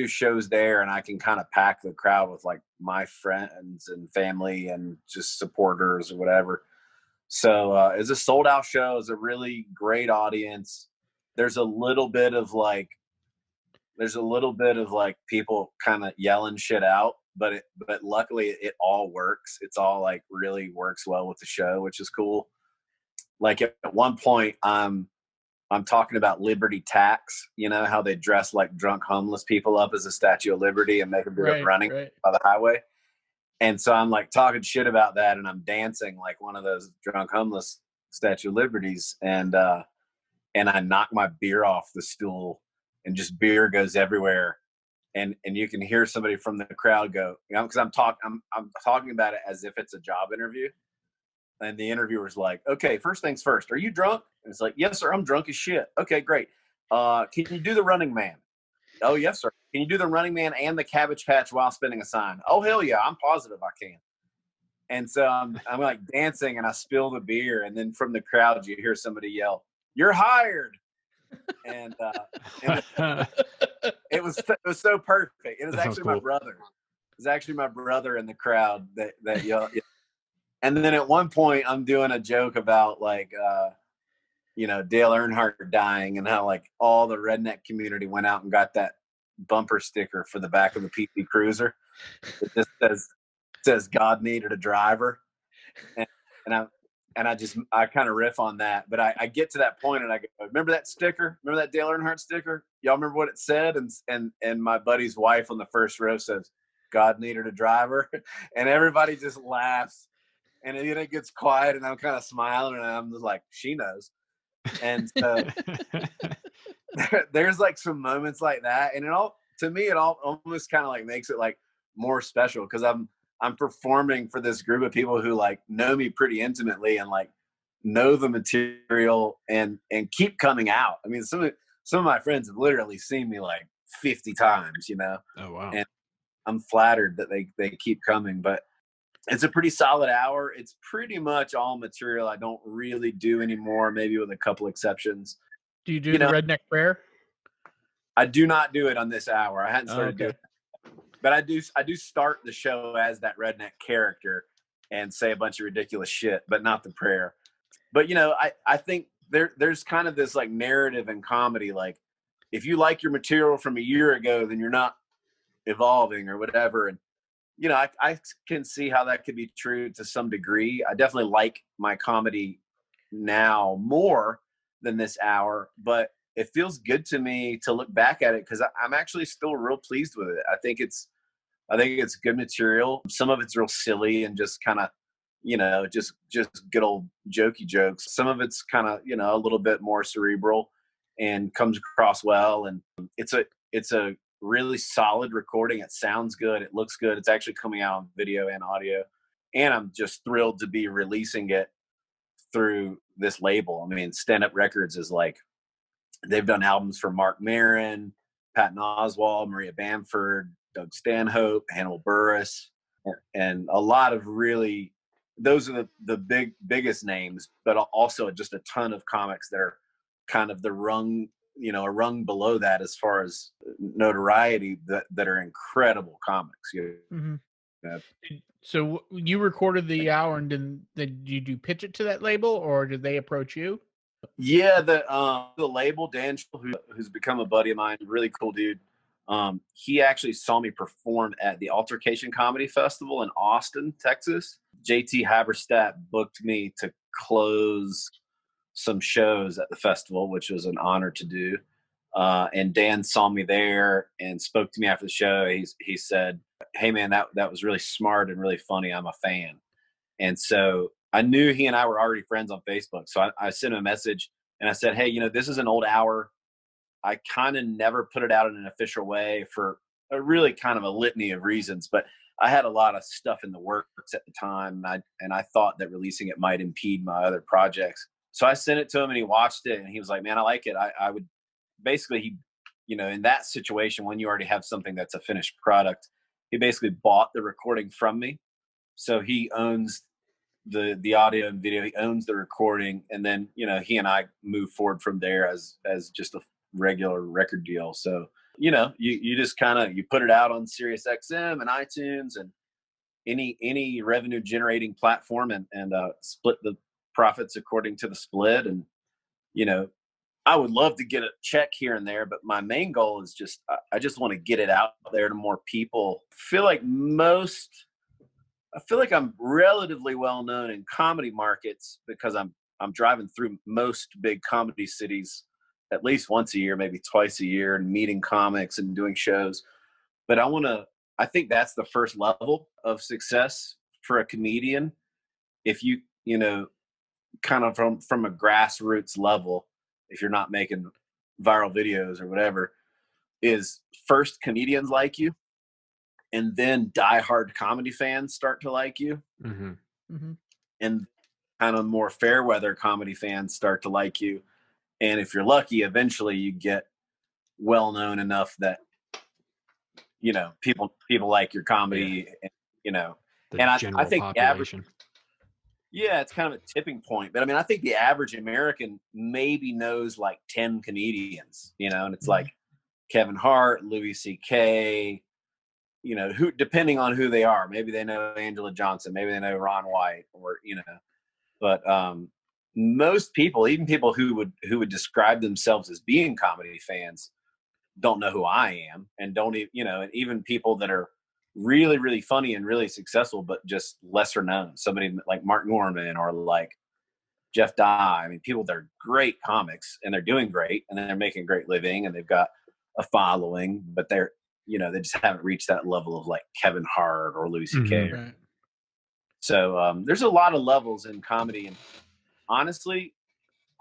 shows there, and I can kind of pack the crowd with like my friends and family and just supporters or whatever. So it's a sold out show. It's a really great audience. There's a little bit of like people kind of yelling shit out, but luckily it all works. It's all like really works well with the show, which is cool. Like at one point, I'm talking about Liberty Tax. You know how they dress like drunk homeless people up as a Statue of Liberty and make them do it running by the highway. And so I'm like talking shit about that, and I'm dancing like one of those drunk homeless Statue of Liberties, and I knock my beer off the stool, and just beer goes everywhere, and you can hear somebody from the crowd go, because I'm talking about it as if it's a job interview, and the interviewer's like, okay, first things first, are you drunk? And it's like, yes, sir, I'm drunk as shit. Okay, great. Can you do the Running Man? Oh, yes, sir. Can you do the Running Man and the Cabbage Patch while spinning a sign? Oh, hell yeah, I'm positive I can. And so I'm like dancing, and I spill the beer, and then from the crowd you hear somebody yell, "You're hired!" And it was so perfect. It was actually my brother. It was actually my brother in the crowd that yelled. And then at one point, I'm doing a joke about like Dale Earnhardt dying, and how like all the redneck community went out and got that bumper sticker for the back of the PT Cruiser. It just says God needed a driver, and I kind of riff on that. But I get to that point, and I go, remember that sticker? Remember that Dale Earnhardt sticker? Y'all remember what it said? And my buddy's wife on the first row says, God needed a driver, and everybody just laughs, and then it gets quiet, and I'm kind of smiling, and I'm just like, she knows. And so there's like some moments like that, and to me it all almost kind of like makes it like more special, because I'm performing for this group of people who like know me pretty intimately and like know the material and keep coming out. I mean, some of my friends have literally seen me like 50 times, Oh wow. And I'm flattered that they keep coming. But it's a pretty solid hour. It's pretty much all material I don't really do anymore, maybe with a couple exceptions. Do you do the redneck prayer? I do not do it on this hour. I hadn't started doing it. But I do start the show as that redneck character and say a bunch of ridiculous shit, but not the prayer. But I think there's kind of this like narrative in comedy, like if you like your material from a year ago, then you're not evolving or whatever. And I can see how that could be true to some degree. I definitely like my comedy now more than this hour, but it feels good to me to look back at it because I'm actually still real pleased with it. I think it's good material. Some of it's real silly and just kind of, just good old jokey jokes. Some of it's kind of, a little bit more cerebral and comes across well. And it's a really solid recording. It sounds good. It looks good. It's actually coming out on video and audio. And I'm just thrilled to be releasing it through this label. I mean, Stand Up Records is like, they've done albums for Mark Maron, Patton Oswalt, Maria Bamford, Doug Stanhope, Hannibal Buress, and a lot of really, those are the biggest names, but also just a ton of comics that are kind of the rung, a rung below that as far as notoriety that are incredible comics. Mm-hmm. So you recorded the hour, and did you pitch it to that label, or did they approach you? Yeah, the label, Dan, who's become a buddy of mine, really cool dude. He actually saw me perform at the Altercation Comedy Festival in Austin, Texas. JT Haberstadt booked me to close some shows at the festival, which was an honor to do. And Dan saw me there and spoke to me after the show. He said, "Hey man, that was really smart and really funny. I'm a fan." And so I knew he and I were already friends on Facebook. So I sent him a message and I said, "Hey, this is an old hour. I kind of never put it out in an official way for a really kind of a litany of reasons, but I had a lot of stuff in the works at the time. And I thought that releasing it might impede my other projects. So I sent it to him and he watched it and he was like, "Man, I like it." I would basically, in that situation, when you already have something that's a finished product, he basically bought the recording from me. So he owns the audio and video, he owns the recording. And then, he and I move forward from there as just a regular record deal. So, you just you put it out on Sirius XM and iTunes and any revenue generating platform and split the profits according to the split. And, I would love to get a check here and there, but my main goal is I just want to get it out there to more people. I feel like I'm relatively well known in comedy markets because I'm driving through most big comedy cities at least once a year, maybe twice a year, and meeting comics and doing shows. But I think that's the first level of success for a comedian. If you, kind of from a grassroots level, if you're not making viral videos or whatever, is first comedians like you, and then diehard comedy fans start to like you. Mm-hmm. Mm-hmm. And kind of more fair weather comedy fans start to like you. And if you're lucky, eventually you get well known enough that, people like your comedy, The and I general think population. it's kind of a tipping point. But I mean, I think the average American maybe knows like 10 comedians, and it's like Kevin Hart, Louis C.K., who, depending on who they are, maybe they know Angela Johnson, maybe they know Ron White, or, but most people, even people who would describe themselves as being comedy fans, don't know who I am, and don't even, and even people that are really, really funny and really successful, but just lesser known, somebody like Mark Norman or like Jeff Dye. I mean, people that are great comics and they're doing great and they're making a great living and they've got a following, but they're, they just haven't reached that level of like Kevin Hart or Louis C.K. Mm-hmm. Right. So there's a lot of levels in comedy, and honestly,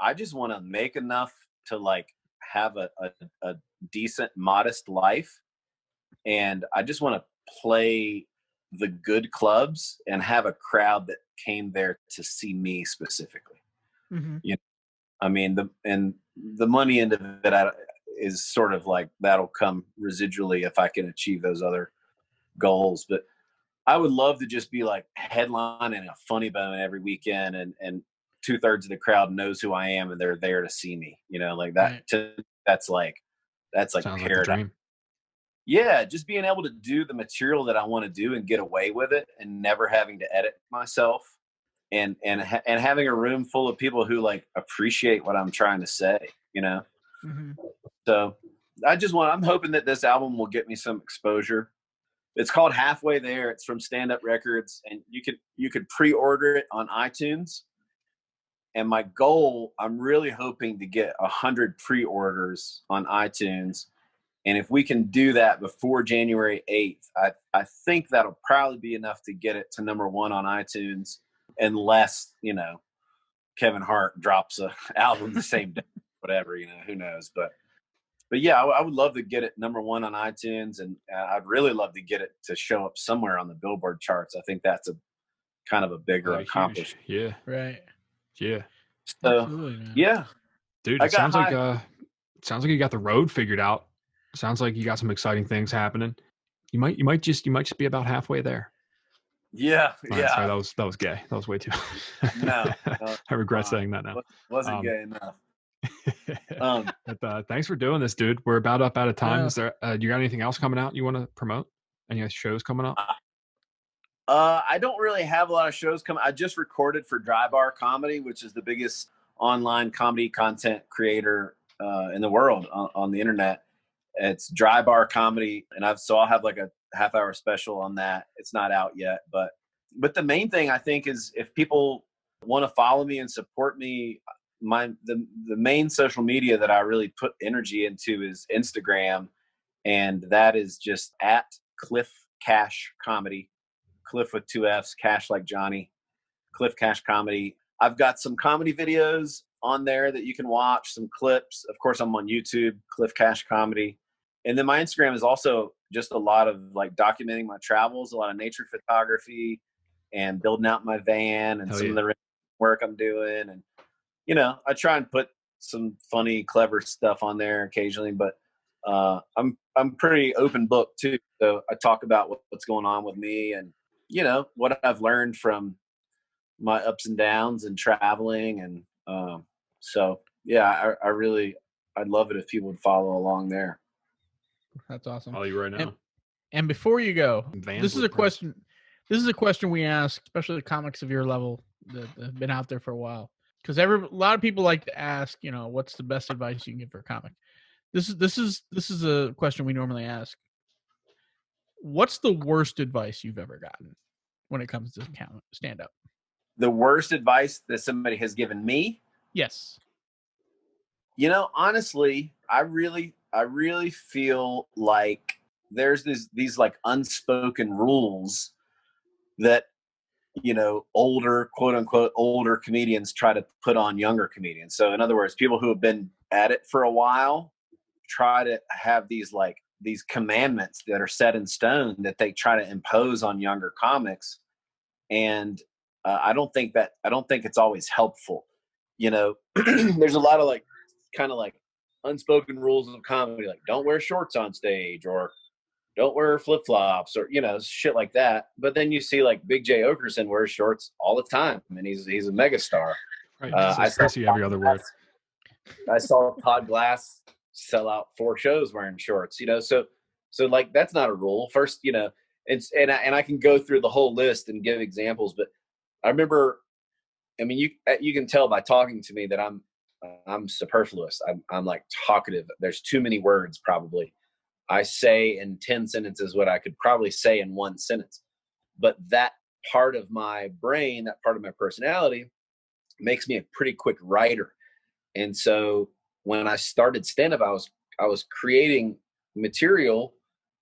I just want to make enough to like have a decent, modest life, and I just want to play the good clubs and have a crowd that came there to see me specifically. Mm-hmm. I mean, the money end of it is sort of like that'll come residually if I can achieve those other goals. But I would love to just be like headlining a Funny Bone every weekend, and 2/3 of the crowd knows who I am and they're there to see me. Like that. Right. That's like Sounds like a paradise. dream. Yeah, just being able to do the material that I want to do and get away with it, and never having to edit myself, and having a room full of people who like appreciate what I'm trying to say. Mm-hmm. So I'm hoping that this album will get me some exposure. It's called Halfway There. It's from Stand Up Records, and you could pre-order it on iTunes. And my goal, I'm really hoping to get 100 pre-orders on iTunes. And if we can do that before January 8th, I think that'll probably be enough to get it to number 1 on iTunes, unless, Kevin Hart drops a album the same day, whatever, who knows. But yeah, I would love to get it number 1 on iTunes, and I'd really love to get it to show up somewhere on the Billboard charts. I think that's a kind of a bigger accomplishment. Yeah. Right. Yeah. So, Absolutely, man. yeah. Dude, I it got sounds like you got the road figured out. Sounds like you got some exciting things happening. You might just be about halfway there. Yeah. All right, sorry, that was gay. That was way too. No, I regret saying that now. Wasn't gay enough. But thanks for doing this, dude. We're about up out of time. Yeah. Is there you got anything else coming out you want to promote? Any shows coming up? I don't really have a lot of shows coming. I just recorded for Dry Bar Comedy, which is the biggest online comedy content creator in the world on the internet. It's Dry Bar Comedy, and I'll have like a half-hour special on that. It's not out yet, but the main thing I think is if people want to follow me and support me, the main social media that I really put energy into is Instagram, and that is just at Cliff Cash Comedy. Cliff with 2 F's, Cash like Johnny. Cliff Cash Comedy. I've got some comedy videos on there that you can watch, some clips. Of course, I'm on YouTube, Cliff Cash Comedy. And then my Instagram is also just a lot of like documenting my travels, a lot of nature photography and building out my van and some of the work I'm doing. And, you know, I try and put some funny, clever stuff on there occasionally, but I'm pretty open book too. So I talk about what's going on with me and, you know, what I've learned from my ups and downs and traveling. And so, yeah, I'd love it if people would follow along there. That's awesome. Follow you right now. And before you go, Van this is a Blueprint. question. This is a question we ask, especially the comics of your level that have been out there for a while, because a lot of people like to ask, you know, what's the best advice you can give for a comic. This is a question we normally ask. What's the worst advice you've ever gotten when it comes to stand up? The worst advice that somebody has given me? Yes. You know, honestly, I really feel like there's these like unspoken rules that, you know, older, quote unquote, older comedians try to put on younger comedians. So in other words, people who have been at it for a while try to have these commandments that are set in stone that they try to impose on younger comics. And I don't think it's always helpful. You know, there's a lot of like kind of like unspoken rules of comedy, like don't wear shorts on stage or don't wear flip-flops or, you know, shit like that. But then you see like Big J Okerson wears shorts all the time, and he's a megastar. Right. I see every other word. I saw Todd Glass sell out 4 shows wearing shorts, you know, so like that's not a rule. First, you know, and I can go through the whole list and give examples, but I remember, I mean, you can tell by talking to me that I'm superfluous. I'm like talkative. There's too many words probably. I say in 10 sentences what I could probably say in 1 sentence. But that part of my brain, that part of my personality makes me a pretty quick writer. And so when I started stand-up, I was creating material,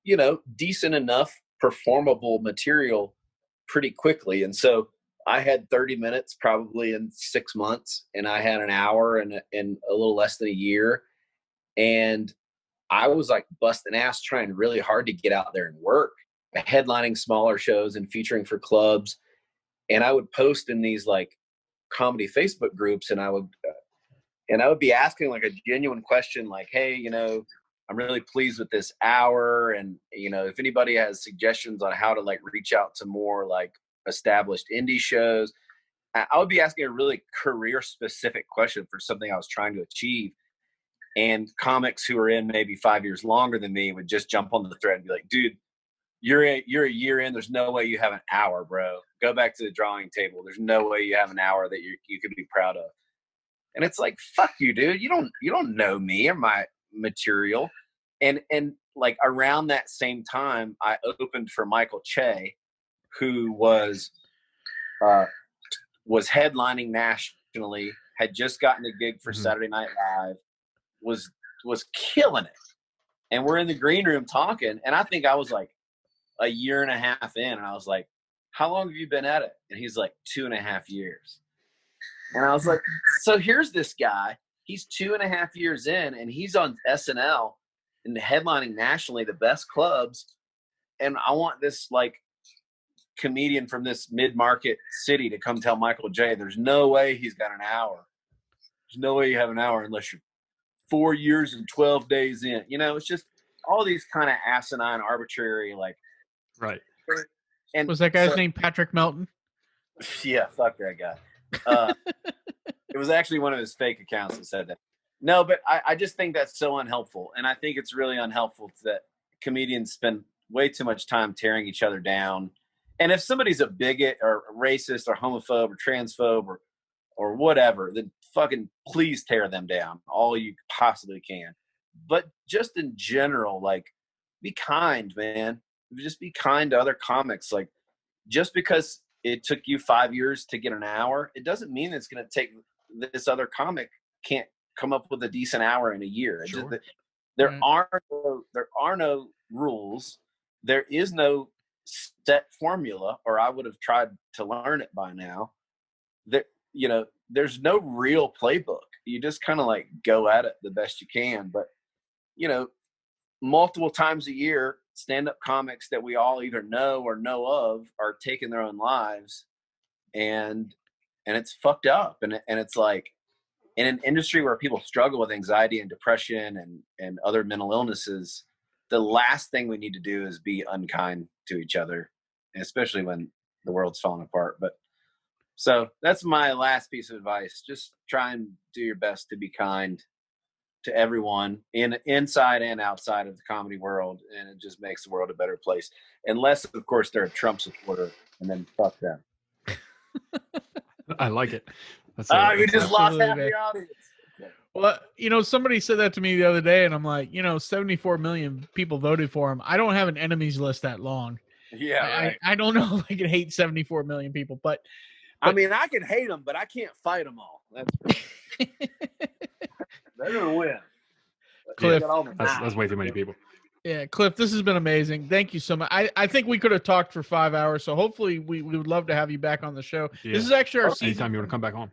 you know, decent enough, performable material pretty quickly. And so I had 30 minutes probably in 6 months, and I had an hour in a little less than a year. And I was like busting ass trying really hard to get out there and work, headlining smaller shows and featuring for clubs. And I would post in these like comedy Facebook groups, and I would be asking like a genuine question, like, hey, you know, I'm really pleased with this hour. And, you know, if anybody has suggestions on how to like reach out to more like established indie shows, I would be asking a really career specific question for something I was trying to achieve. And comics who are in maybe 5 years longer than me would just jump on the thread and be like, dude, you're a year in. There's no way you have an hour, bro. Go back to the drawing table. There's no way you have an hour that you could be proud of. And it's like, fuck you, dude. You don't know me or my material. And like around that same time, I opened for Michael Che, who was headlining nationally, had just gotten a gig for Saturday Night Live, was killing it. And we're in the green room talking, and I think I was like a year and a half in, and I was like, how long have you been at it? And he's like 2.5 years. And I was like, so here's this guy, he's 2.5 years in, and he's on SNL and headlining nationally the best clubs, and I want this like comedian from this mid-market city to come tell Michael J. there's no way he's got an hour. There's no way you have an hour unless you're 4 years and 12 days in. You know, it's just all these kind of asinine, arbitrary, like. Right. And was that guy's name Patrick Melton? Yeah, fuck that guy. It was actually one of his fake accounts that said that. No, but I just think that's so unhelpful. And I think it's really unhelpful that comedians spend way too much time tearing each other down. And if somebody's a bigot or a racist or homophobe or transphobe or whatever, then fucking please tear them down all you possibly can. But just in general, like, be kind, man. Just be kind to other comics. Like, just because it took you 5 years to get an hour, it doesn't mean it's going to take this other comic can't come up with a decent hour in a year. Sure. There are no rules. There is no set formula, or I would have tried to learn it by now. There's no real playbook. You just kind of like go at it the best you can. But, multiple times a year, stand-up comics that we all either know or know of are taking their own lives, and it's fucked up. And it's like, in an industry where people struggle with anxiety and depression and other mental illnesses, the last thing we need to do is be unkind to each other, especially when the world's falling apart. But so that's my last piece of advice. Just try and do your best to be kind to everyone inside and outside of the comedy world. And it just makes the world a better place. Unless, of course, they're a Trump supporter, and then fuck them. I like it. We just lost half the audience. Well, somebody said that to me the other day, and I'm like, 74 million people voted for him. I don't have an enemies list that long. Yeah, right. I don't know if I can hate 74 million people, but I mean, I can hate them, but I can't fight them all. That's they're gonna win. Cliff, that's way too many people. Yeah, Cliff, this has been amazing. Thank you so much. I think we could have talked for 5 hours, so hopefully we would love to have you back on the show. Yeah. This is actually our season. Anytime you want to come back on.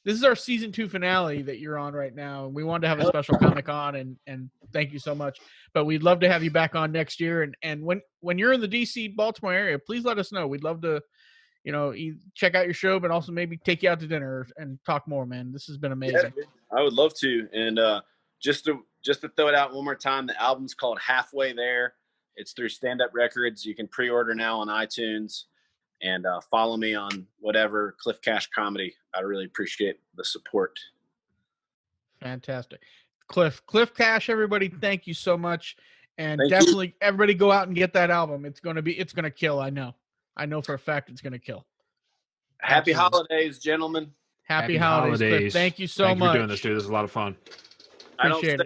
This is our season 2 finale that you're on right now. We wanted to have a special comic on, and thank you so much. But we'd love to have you back on next year. And when you're in the DC, Baltimore area, please let us know. We'd love to, check out your show, but also maybe take you out to dinner and talk more, man. This has been amazing. Yeah, I would love to. And just to throw it out one more time, the album's called Halfway There. It's through Stand Up Records. You can pre-order now on iTunes. And follow me on whatever, Cliff Cash Comedy. I really appreciate the support. Fantastic. Cliff Cash, everybody, thank you so much. And definitely everybody go out and get that album. It's going to kill. I know for a fact it's going to kill. Happy holidays, gentlemen. Happy holidays. Cliff. Thank you so much. Thank you for doing this, dude. This is a lot of fun. I don't stay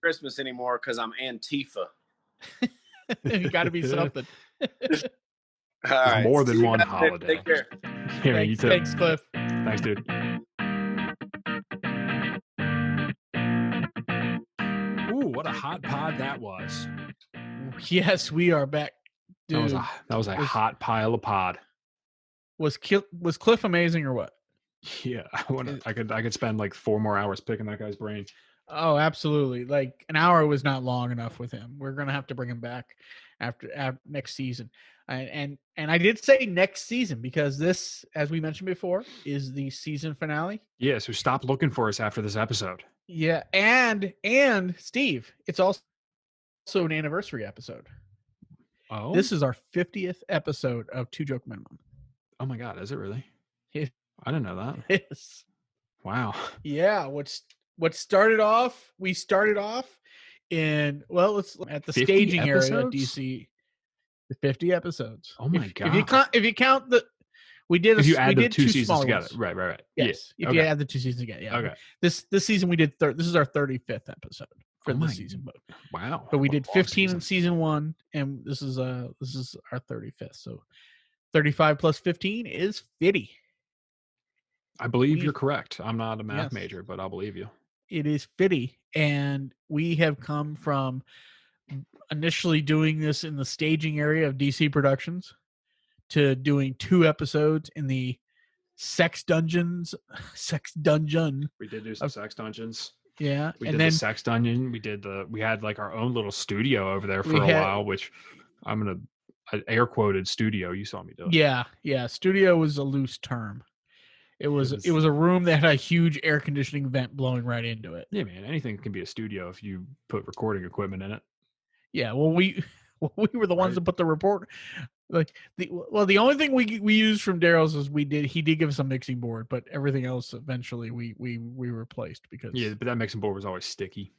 Christmas anymore because I'm Antifa. You got to be something. All right. More than one holiday. Take care. Yeah, you too. Thanks, Cliff. Thanks, dude. Ooh, what a hot pod that was. Yes, we are back. Dude, that was a hot pile of pod. Was Cliff amazing or what? Yeah, I could spend like 4 more hours picking that guy's brain. Oh, absolutely. Like an hour was not long enough with him. We're going to have to bring him back after next season. And I did say next season because this, as we mentioned before, is the season finale. Yeah, so stop looking for us after this episode. Yeah, and Steve, it's also an anniversary episode. Oh, this is our 50th episode of 2 Joke Minimum. Oh my God, is it really? Yeah. I didn't know that. Yes. Wow. Yeah. What started off? We started off in let's at the staging episodes? area at DC. 50 episodes. Oh my God! If you count the, we did. If you add the 2 two seasons together, ones. Right. Yes. Yeah. If you add the 2 seasons together, yeah. Okay. This season we did this is our 35th episode for the season, but wow. But we did 15 in season 1, and this is our 35th. So 35 plus 15 is 50. I believe you're correct. I'm not a math major, but I'll believe you. It is 50, and we have come from initially doing this in the staging area of DC Productions to doing 2 episodes in the sex dungeon. We did do some sex dungeons. Yeah. We did the sex dungeon. We had like our own little studio over there for a while, which an air quoted studio. You saw me do it. Yeah. Yeah. Studio was a loose term. It was a room that had a huge air conditioning vent blowing right into it. Yeah, man. Anything can be a studio if you put recording equipment in it. Yeah. Well, we were the ones that put the report. The only thing we used from Daryl's is he did give us a mixing board, but everything else eventually we replaced because but that mixing board was always sticky.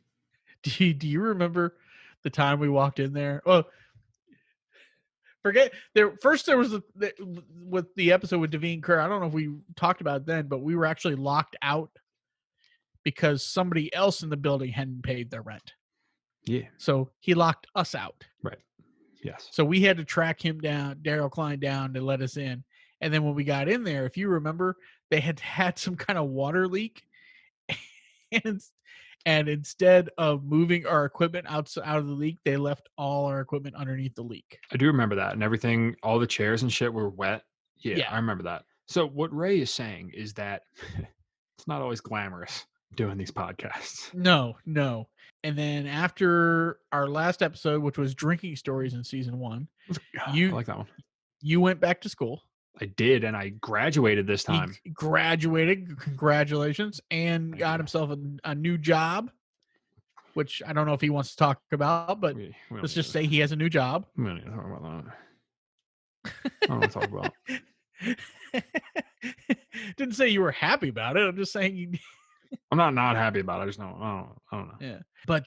Do you remember the time we walked in there? Well, forget there. First, there was with the episode with Devine Kerr. I don't know if we talked about it then, but we were actually locked out because somebody else in the building hadn't paid their rent. Yeah. So he locked us out. Right. Yes. So we had to track him down, Daryl Klein down to let us in. And then when we got in there, if you remember, they had some kind of water leak and and instead of moving our equipment out of the leak, they left all our equipment underneath the leak. I do remember that, and everything, all the chairs and shit were wet. Yeah, Yeah. I remember that. So what Ray is saying is that it's not always glamorous doing these podcasts. No. And then after our last episode, which was drinking stories in season 1, I you like that one. you went back to school. I did, and I graduated this time. He graduated, congratulations, and Thank got you. himself a new job, which I don't know if he wants to talk about, but We don't let's need just to- say he has a new job. we don't need to talk about that. I don't want to talk about. Didn't say you were happy about it. I'm just saying you. I'm not happy about it. I just don't. I don't know. Yeah. But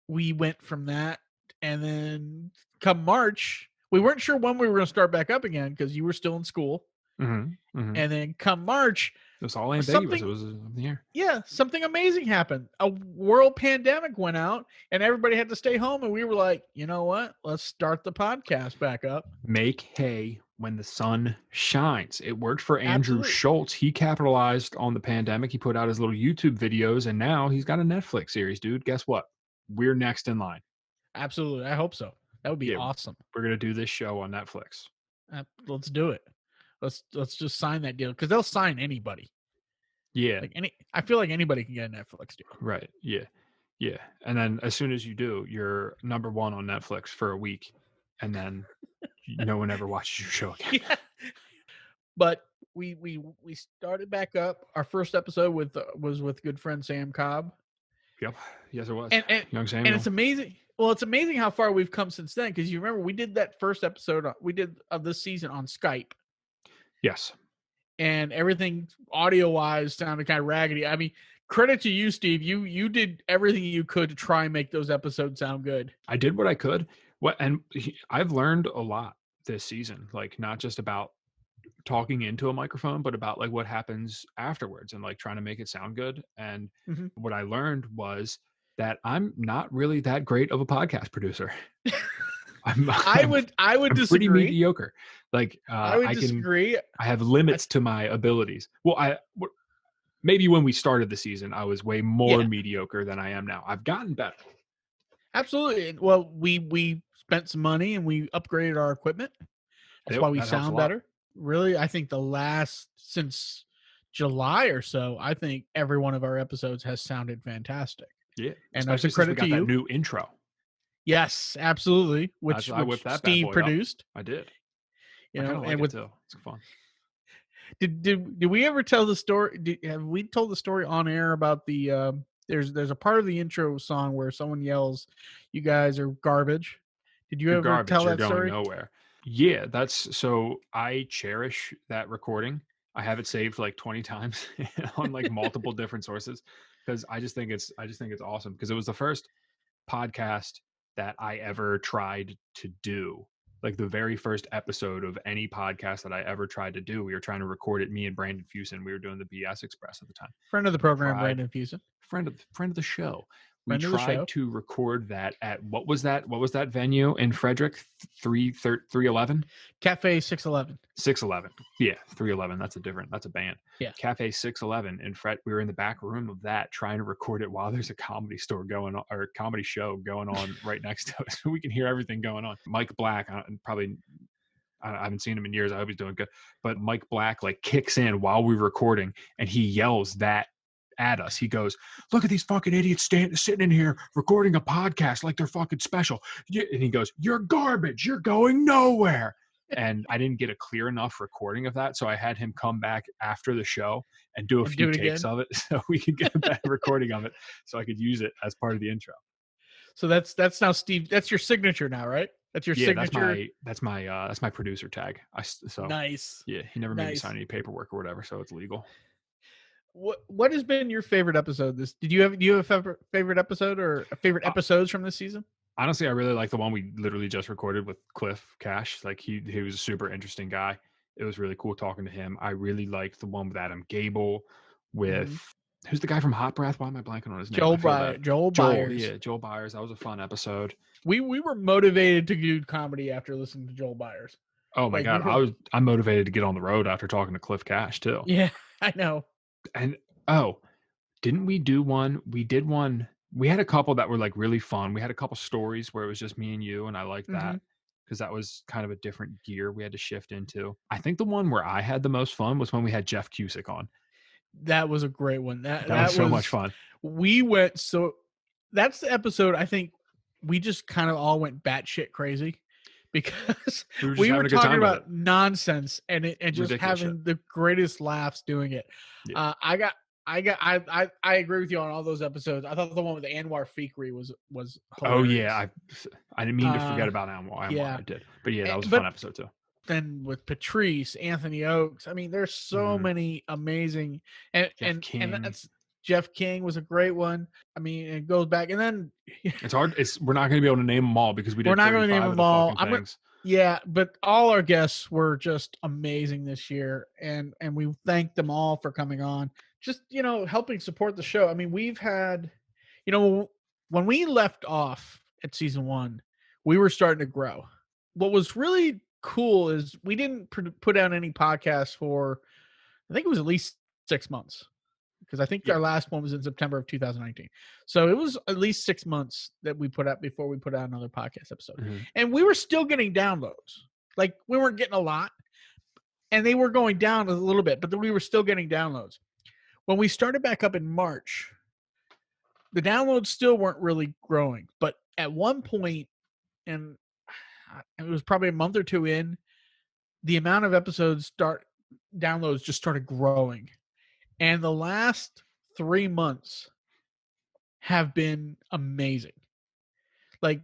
we went from that, and then come March, we weren't sure when we were going to start back up again because you were still in school. Mm-hmm. And then come March, It was all ambiguous. something- It was up in the air. yeah, something amazing happened. A world pandemic went out, and everybody had to stay home. And we were like, you know what? Let's start the podcast back up. Make hay when the sun shines. It worked for Andrew Absolutely. Schultz. He capitalized on the pandemic. He put out his little YouTube videos, and now he's got a Netflix series, dude. Guess what? We're next in line. Absolutely. I hope so. That would be Yeah. awesome. We're gonna do this show on Netflix. Let's do it. Let's just sign that deal because they'll sign anybody. Yeah. I feel like anybody can get a Netflix deal. Right. Yeah. Yeah. And then as soon as you do, you're number 1 on Netflix for a week, and then no one ever watches your show again. Yeah. But we started back up. Our first episode was with good friend Sam Cobb, Yep. Yes, it was. and Young and Samuel. it's amazing. Well, it's amazing how far we've come since then. Because you remember we did that first episode we did of this season on Skype, Yes. and everything audio wise sounded kind of raggedy. I mean, credit to you, Steve. You did everything you could to try and make those episodes sound good. I did what I could. I've learned a lot this season, like not just about talking into a microphone, but about like what happens afterwards and like trying to make it sound good. And Mhm. what I learned was that I'm not really that great of a podcast producer. I would I'm pretty disagree. mediocre. Like I would I can, disagree. I have limits to my abilities. Well, maybe when we started the season, I was way more Yeah. mediocre than I am now. I've gotten better. Absolutely. Well, we spent some money and we upgraded our equipment. That's Yep, why we that helps a sound lot. better. Really, I think since July or so, I think every one of our episodes has sounded fantastic. Yeah, And that's a especially since credit we got to that you. new intro. Yes, absolutely. Which I whipped that bad Steve boy up. produced. I did. You I know, kind of like and it with too. It's fun. did we ever tell the story? Have we told the story on air about the? There's a part of the intro song where someone yells, "You guys are garbage." Did you You're ever garbage. tell You're that going story? nowhere. Yeah, that's so. I cherish that recording. I have it saved like 20 times on like multiple different sources because I just think it's awesome because it was the first podcast that I ever tried to do. Like the very first episode of any podcast that I ever tried to do, we were trying to record it. Me and Brandon Fusen, we were doing the BS Express at the time. Friend of the program, Tried. Brandon Fusen. Friend of the show. We Friend of the show. tried to record that at what was that venue in Frederick? 311? Cafe 611. 611. Yeah, 311. That's a band. Yeah. Cafe 611 in we were in the back room of that trying to record it while there's a comedy store going on or a comedy show going on right next to us. So we can hear everything going on. Mike Black, I haven't seen him in years. I hope he's doing good. But Mike Black like kicks in while we're recording and he yells that at us. He goes, "Look at these fucking idiots sitting in here recording a podcast like they're fucking special." And he goes, "You're garbage. You're going nowhere." And I didn't get a clear enough recording of that, so I had him come back after the show and do a And few do it takes again? of it so we could get a better recording of it so I could use it as part of the intro. So that's now Steve. That's your signature now, right? That's your Yeah, signature. that's my producer tag. So Nice. yeah, he never made me Nice. sign any paperwork or whatever, so it's legal. What has been your favorite episode? Do you have a favorite episode or favorite episodes from this season? Honestly, I really like the one we literally just recorded with Cliff Cash. Like he was a super interesting guy. It was really cool talking to him. I really liked the one with Adam Gable with who's the guy from Hot Breath? Why am I blanking on his name? Joel I feel bad. Byers. Yeah, Joel Byers. That was a fun episode. We were motivated to do comedy after listening to Joel Byers. Oh my Like, god, I'm motivated to get on the road after talking to Cliff Cash too. Yeah, I know. And Didn't we do one? We did one. We had a couple that were like really fun. We had a couple stories where it was just me and you, and I liked that Mhm. because that was kind of a different gear we had to shift into. I think the one where I had the most fun was when we had Jeff Cusick on. That was a great one. That That was that so much was fun. we went so that's the episode I think we just kind of all went batshit crazy because We were just we were having a good talking time with it. about nonsense and just Ridiculous shit. having the greatest laughs doing it. Yeah. I agree with you on all those episodes. I thought the one with Anwar Fikri was Oh hilarious. yeah, I didn't mean to forget Uh, about Anwar. yeah. I did, but yeah, that was a But fun episode too. then with Patrice, Anthony Oakes. I mean, there's so Mhm. many amazing and Jeff King. that's Jeff King was a great one. I mean, it goes back and then It's hard. We're not going to be able to name them all because we did. we're not going to name 35 of them the all. fucking things. Yeah, but all our guests were just amazing this year, and we thank them all for coming on. Just helping support the show. I mean, we've had, when we left off at season 1, we were starting to grow. What was really cool is we didn't put out any podcasts for, I think it was at least 6 months, because I think Yeah. our last one was in September of 2019. So it was at least 6 months that we put out before we put out another podcast episode. Mhm. And we were still getting downloads. Like, we weren't getting a lot, and they were going down a little bit, but we were still getting downloads. When we started back up in March, the downloads still weren't really growing. But at one point, and it was probably a month or two in, the amount of downloads just started growing. And the last 3 months have been amazing. Like,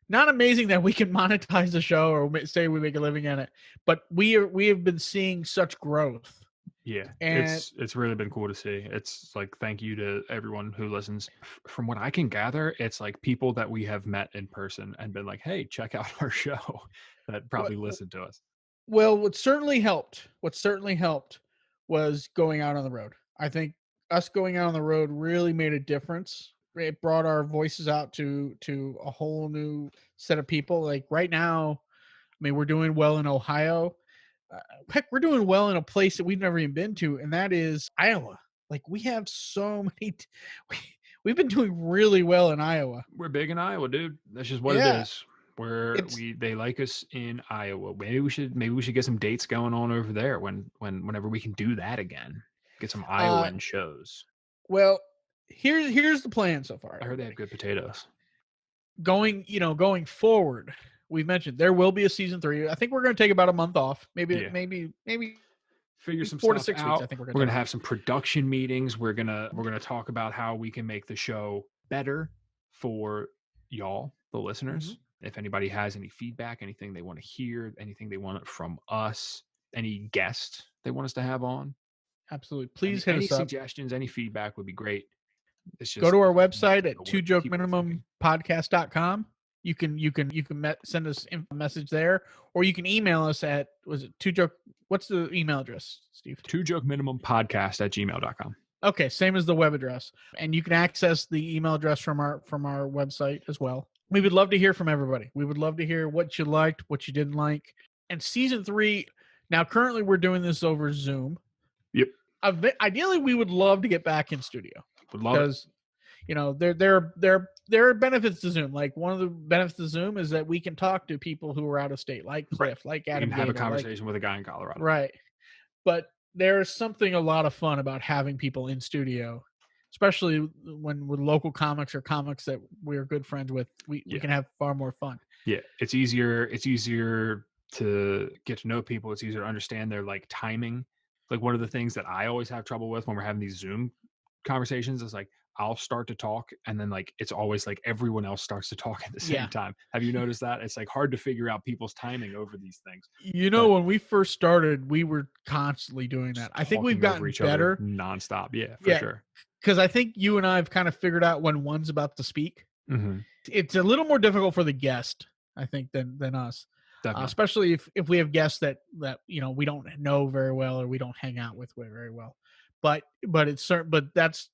not amazing that we can monetize the show or say we make a living at it, but we have been seeing such growth. Yeah, And it's really been cool to see. It's like, thank you to everyone who listens. From what I can gather, it's like people that we have met in person and been like, "Hey, check out our show," that probably listened to us. Well, what certainly helped was going out on the road. I think us going out on the road really made a difference. It brought our voices out to a whole new set of people. Like right now, I mean, we're doing well in Ohio. Heck, we're doing well in a place that we've never even been to, and that is Iowa. Like, we have so many. We've been doing really well in Iowa. We're big in Iowa, dude. That's just what it Yeah. is. They like us in Iowa. Maybe we should get some dates going on over there whenever we can do that again. Get some Iowan shows. Well, here's the plan so far. I heard they have good potatoes. Going forward, we've mentioned there will be a season 3. I think we're going to take about a month off. Maybe Figure some 4 to stuff 6 out. weeks. I think we're gonna have some production meetings. We're gonna talk about how we can make the show better for y'all, the listeners. Mm-hmm. If anybody has any feedback, anything they want to hear, anything they want from us, any guest they want us to have on, absolutely, please hit any us up. suggestions, any feedback would be great. It's just, go to our website at what people are thinking. 2jokeminumpodcast.com. You can send us a message there, or you can email us at, was it 2joke? What's the email address, Steve? 2jokeminimum.podcast@gmail.com. Okay, same as the web address, and you can access the email address from our website as well. We would love to hear from everybody. We would love to hear what you liked, what you didn't like. And season 3, now currently we're doing this over Zoom. Yep. Ideally, we would love to get back in studio. Would love it. Because there are benefits to Zoom. Like, one of the benefits to Zoom is that we can talk to people who are out of state, like Cliff, like Adam. You can have a Gator, conversation with a guy in Colorado. Right. But there's something a lot of fun about having people in studio, especially when with local comics or comics that we're good friends with. We can have far more fun. Yeah, it's easier to get to know people. It's easier to understand their like timing. Like, one of the things that I always have trouble with when we're having these Zoom conversations is like, I'll start to talk and then like it's always like everyone else starts to talk at the same time. Have you noticed that? It's like hard to figure out people's timing over these things. When we first started, we were constantly doing that. I think we've gotten better nonstop. Yeah, for sure. Because I think you and I have kind of figured out when one's about to speak. Mm-hmm. It's a little more difficult for the guest, I think, than us. Especially if we have guests that we don't know very well or we don't hang out with very well. But that's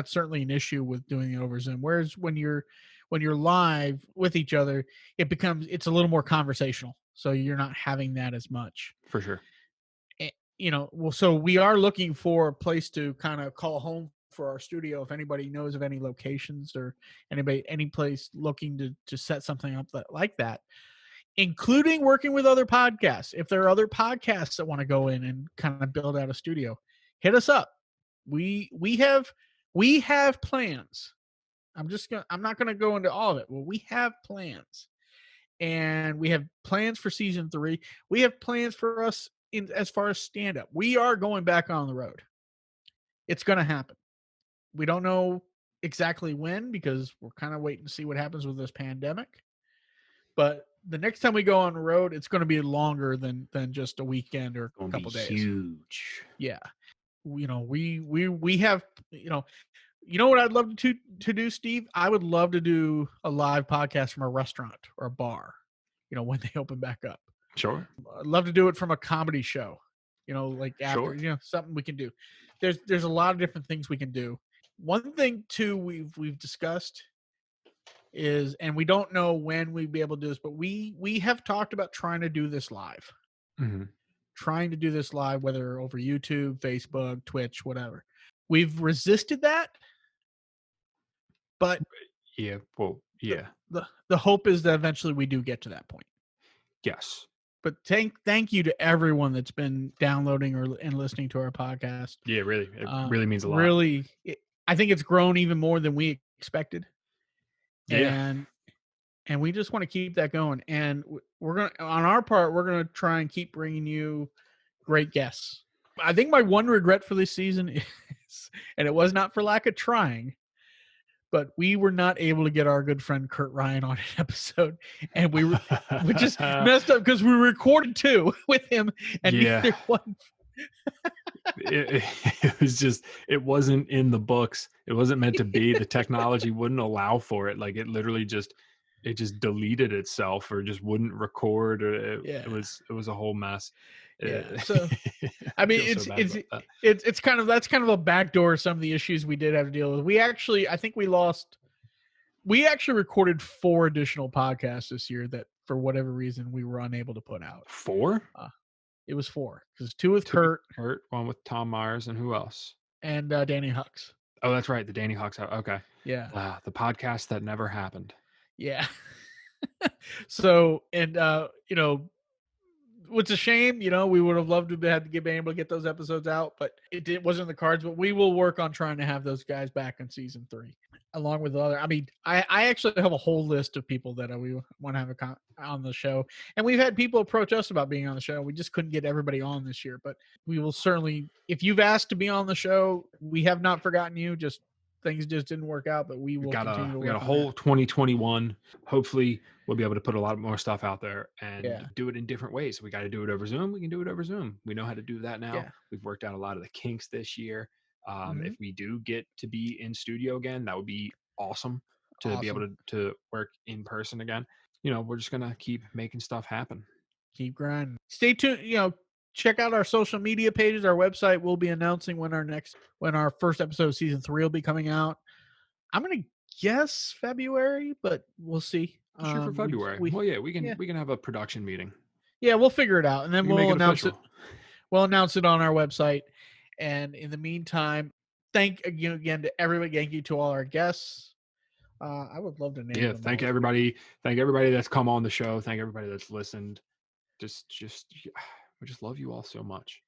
certainly an issue with doing it over Zoom. Whereas when you're live with each other, it's a little more conversational. So you're not having that as much. For sure. So we are looking for a place to kind of call home for our studio. If anybody knows of any locations or any place looking to set something up like that, including working with other podcasts. If there are other podcasts that want to go in and kind of build out a studio, hit us up. We have plans. I'm not gonna go into all of it. Well, we have plans. And we have plans for season 3. We have plans for us as far as stand up. We are going back on the road. It's going to happen. We don't know exactly when because we're kind of waiting to see what happens with this pandemic. But the next time we go on the road, it's going to be longer than just a weekend or a couple days. Huge. Yeah. We have, you know what I'd love to do, Steve? I would love to do a live podcast from a restaurant or a bar, when they open back up. Sure. I'd love to do it from a comedy show, like after, Sure. Something we can do. There's a lot of different things we can do. One thing too we've discussed is, and we don't know when we'd be able to do this, but we have talked about trying to do this live. Mm-hmm. Trying to do this live, whether over YouTube, Facebook, Twitch, whatever. We've resisted that. But yeah, well, yeah. The hope is that eventually we do get to that point. Yes. But thank you to everyone that's been downloading and listening to our podcast. Yeah, really, it really means a lot. Really, I think it's grown even more than we expected. Yeah. And we just want to keep that going. And we're gonna try and keep bringing you great guests. I think my one regret for this season is, and it was not for lack of trying, but we were not able to get our good friend Kurt Ryan on an episode, and we just messed up because we recorded 2 with him, and neither one. It was just, it wasn't in the books. It wasn't meant to be. The technology wouldn't allow for it. Like it literally just deleted itself or just wouldn't record. Or it was a whole mess. Yeah. So I mean, it's kind of, that's kind of a backdoor of some of the issues we did have to deal with. We actually recorded 4 additional podcasts this year that for whatever reason we were unable to put out. 4? It was 4 because 2 with Kurt, one with Tom Myers, and who else? And Danny Hux. Oh, that's right, the Danny Hux. Okay. Yeah. The podcast that never happened. Yeah. So, and it's a shame, we would have loved to have been able to get those episodes out, but it wasn't in the cards. But we will work on trying to have those guys back in season 3, along with other. I mean, I actually have a whole list of people that we want to have on the show, and we've had people approach us about being on the show. We just couldn't get everybody on this year, but we will certainly. If you've asked to be on the show, we have not forgotten you. Just things just didn't work out, but we will continue to work. We got a whole 2021. Hopefully, we'll be able to put a lot more stuff out there and do it in different ways. We got to do it over Zoom. We can do it over Zoom. We know how to do that now. Yeah. We've worked out a lot of the kinks this year. If we do get to be in studio again, that would be awesome to be able to work in person again. We're just going to keep making stuff happen. Keep grinding. Stay tuned. Check out our social media pages, our website. We'll be announcing when our first episode of season 3 will be coming out. I'm going to guess February, but we'll see. Sure, for February. We can have a production meeting. Yeah, we'll figure it out, and then we'll announce it. We'll announce it on our website. And in the meantime, thank you again to everybody. Thank you to all our guests. I would love to name them. Thank everybody. Thank everybody that's come on the show. Thank everybody that's listened. We just love you all so much.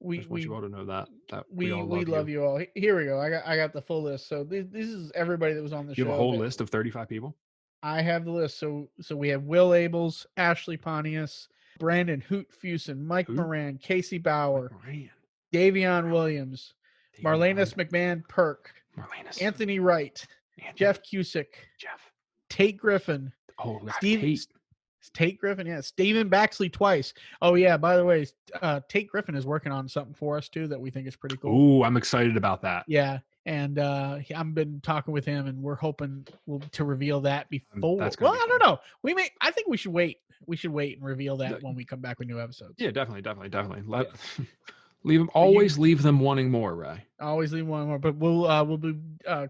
I just want you all to know that we love you all. Here we go. I got the full list. So this is everybody that was on the show. You have a whole list of 35 people? I have the list. So we have Will Abels, Ashley Pontius, Brandon Hoot Fusen, Mike Moran, Casey Bauer, Davion Williams, Marlenus McMahon Perk, Anthony Wright, Jeff Cusick, Tate Griffin. Oh, Tate Griffin, yeah. Stephen Baxley twice. Oh, yeah. By the way, Tate Griffin is working on something for us, too, that we think is pretty cool. Ooh, I'm excited about that. Yeah. And I've been talking with him, and we're hoping to reveal that before. I don't know. I think we should wait. We should wait and reveal that when we come back with new episodes. Yeah, definitely. Leave them wanting more, Ray. Always leave wanting more. But we'll be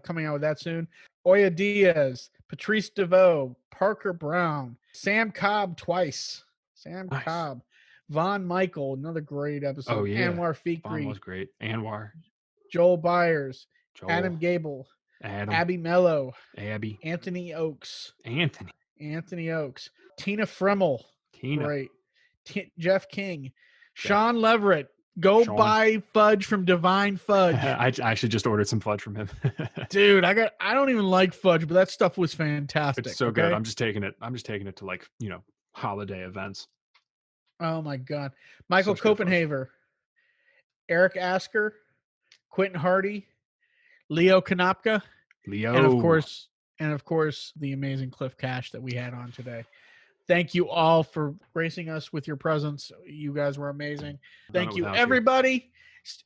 coming out with that soon. Oya Diaz, Patrice DeVoe, Parker Brown, Sam Cobb twice. Cobb. Von Michael, another great episode. Oh, yeah. Anwar Fikri. Von was great. Anwar. Joel Byers. Joel, Adam Gable, Adam, Abby Mello, Abby, Anthony Oakes, Anthony, Tina Fremmel, Tina, great, Jeff King, Sean Leverett. Go Sean. buy fudge from Divine Fudge. I actually just ordered some fudge from him. Dude, I don't even like fudge, but that stuff was fantastic. It's so good. I'm just taking it to like, holiday events. Oh my God. Michael Such good fudge. Copenhaver, Eric Asker, Quentin Hardy, Leo Konopka, Leo. and of course, the amazing Cliff Cash that we had on today. Thank you all for gracing us with your presence. You guys were amazing. Thank you, everybody.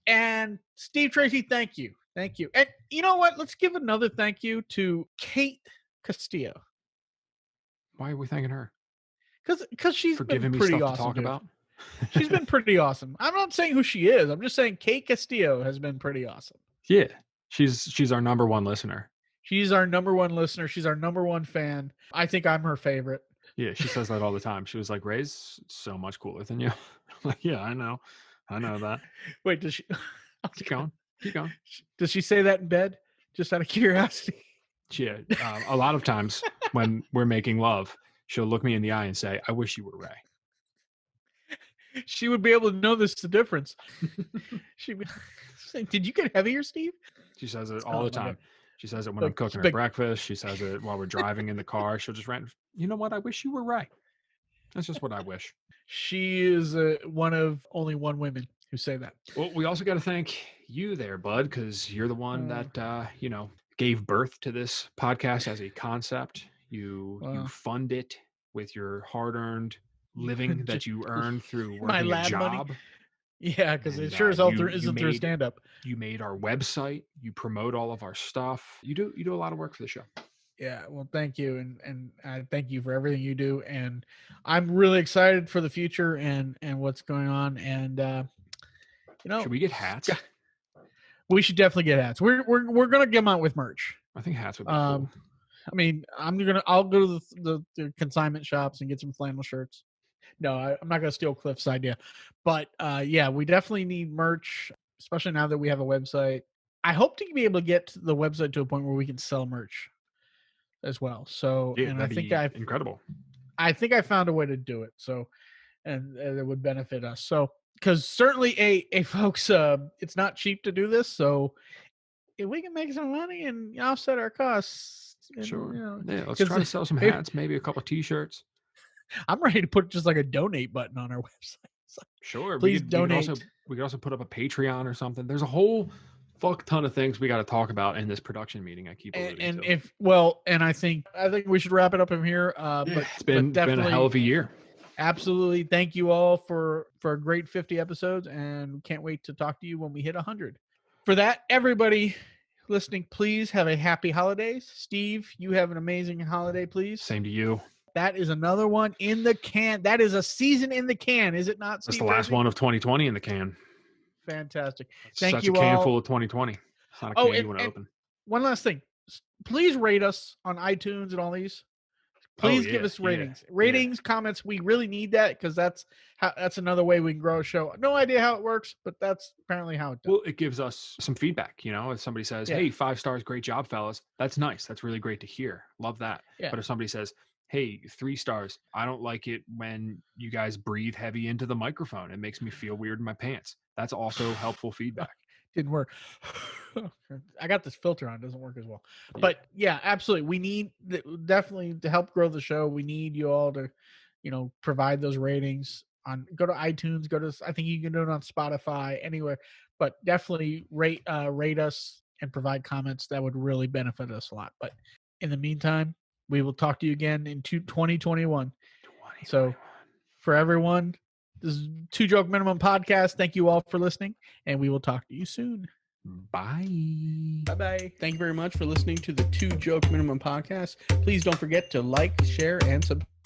And Steve Tracy, thank you. Thank you. And you know what? Let's give another thank you to Kate Castillo. Why are we thanking her? Because she's for been giving me pretty stuff awesome to talk dude. about. She's been pretty awesome. I'm not saying who she is. I'm just saying Kate Castillo has been pretty awesome. Yeah. She's our number one listener. She's our number one listener. She's our number one fan. I think I'm her favorite. Yeah, she says that all the time. She was like, Ray's so much cooler than you. I'm like, yeah, I know that. Wait, does she? Keep going. Does she say that in bed? Just out of curiosity. Yeah, a lot of times when we're making love, she'll look me in the eye and say, "I wish you were Ray." She would be able to know the difference. She'd be saying, "Did you get heavier, Steve?" She says it all the time. She says it when Look, I'm cooking her breakfast. She says it while we're driving in the car. She'll just rant. You know what? I wish you were Ray. That's just what I wish. She is one of only one women who say that. Well, we also got to thank you there, bud, because you're the one that gave birth to this podcast as a concept. You fund it with your hard-earned living that you earn through working a job. Money. Yeah, because it sure as hell isn't through stand-up. You made our website. You promote all of our stuff. You do a lot of work for the show. Yeah, well, thank you, and thank you for everything you do. And I'm really excited for the future and what's going on. And should we get hats? We should definitely get hats. We're gonna get them out with merch. I think hats would be cool. I mean, I'll go to the consignment shops and get some flannel shirts. No, I'm not gonna steal Cliff's idea, but yeah, we definitely need merch, especially now that we have a website. I hope to be able to get the website to a point where we can sell merch as well. So, yeah, and I think incredible. I think I found a way to do it. So, and it would benefit us. So, because certainly, folks, it's not cheap to do this. So, if we can make some money and offset our costs, sure. Yeah, let's try to sell some hats, maybe a couple T-shirts. I'm ready to put just like a donate button on our website. So sure, please donate. We could also put up a Patreon or something. There's a whole fuck ton of things we got to talk about in this production meeting. I keep alluding to. And I think we should wrap it up from here. But it's been a hell of a year. Absolutely. Thank you all for a great 50 episodes, and can't wait to talk to you when we hit 100. For that, everybody listening, please have a happy holidays. Steve, you have an amazing holiday, please. Same to you. That is another one in the can. That is a season in the can, is it not, Steve? That's the last one of 2020 in the can. Fantastic. Thank you all. Such a can full of 2020. It's not a can you want to open. One last thing. Please rate us on iTunes and all these. Please give us ratings. Comments. We really need that because that's another way we can grow a show. No idea how it works, but that's apparently how it does. Well, it gives us some feedback. If somebody says, hey, 5 stars, great job, fellas. That's nice. That's really great to hear. Love that. Yeah. But if somebody says, hey, 3 stars, I don't like it when you guys breathe heavy into the microphone. It makes me feel weird in my pants. That's also helpful feedback. Didn't work. I got this filter on. It doesn't work as well. But yeah, absolutely. We need definitely to help grow the show. We need you all to, provide those ratings go to iTunes, I think you can do it on Spotify, anywhere, but definitely rate us and provide comments. That would really benefit us a lot. But in the meantime, we will talk to you again in 2021. So for everyone, this is 2 Joke Minimum Podcast. Thank you all for listening, and we will talk to you soon. Bye. Bye-bye. Thank you very much for listening to the 2 Joke Minimum Podcast. Please don't forget to like, share, and subscribe.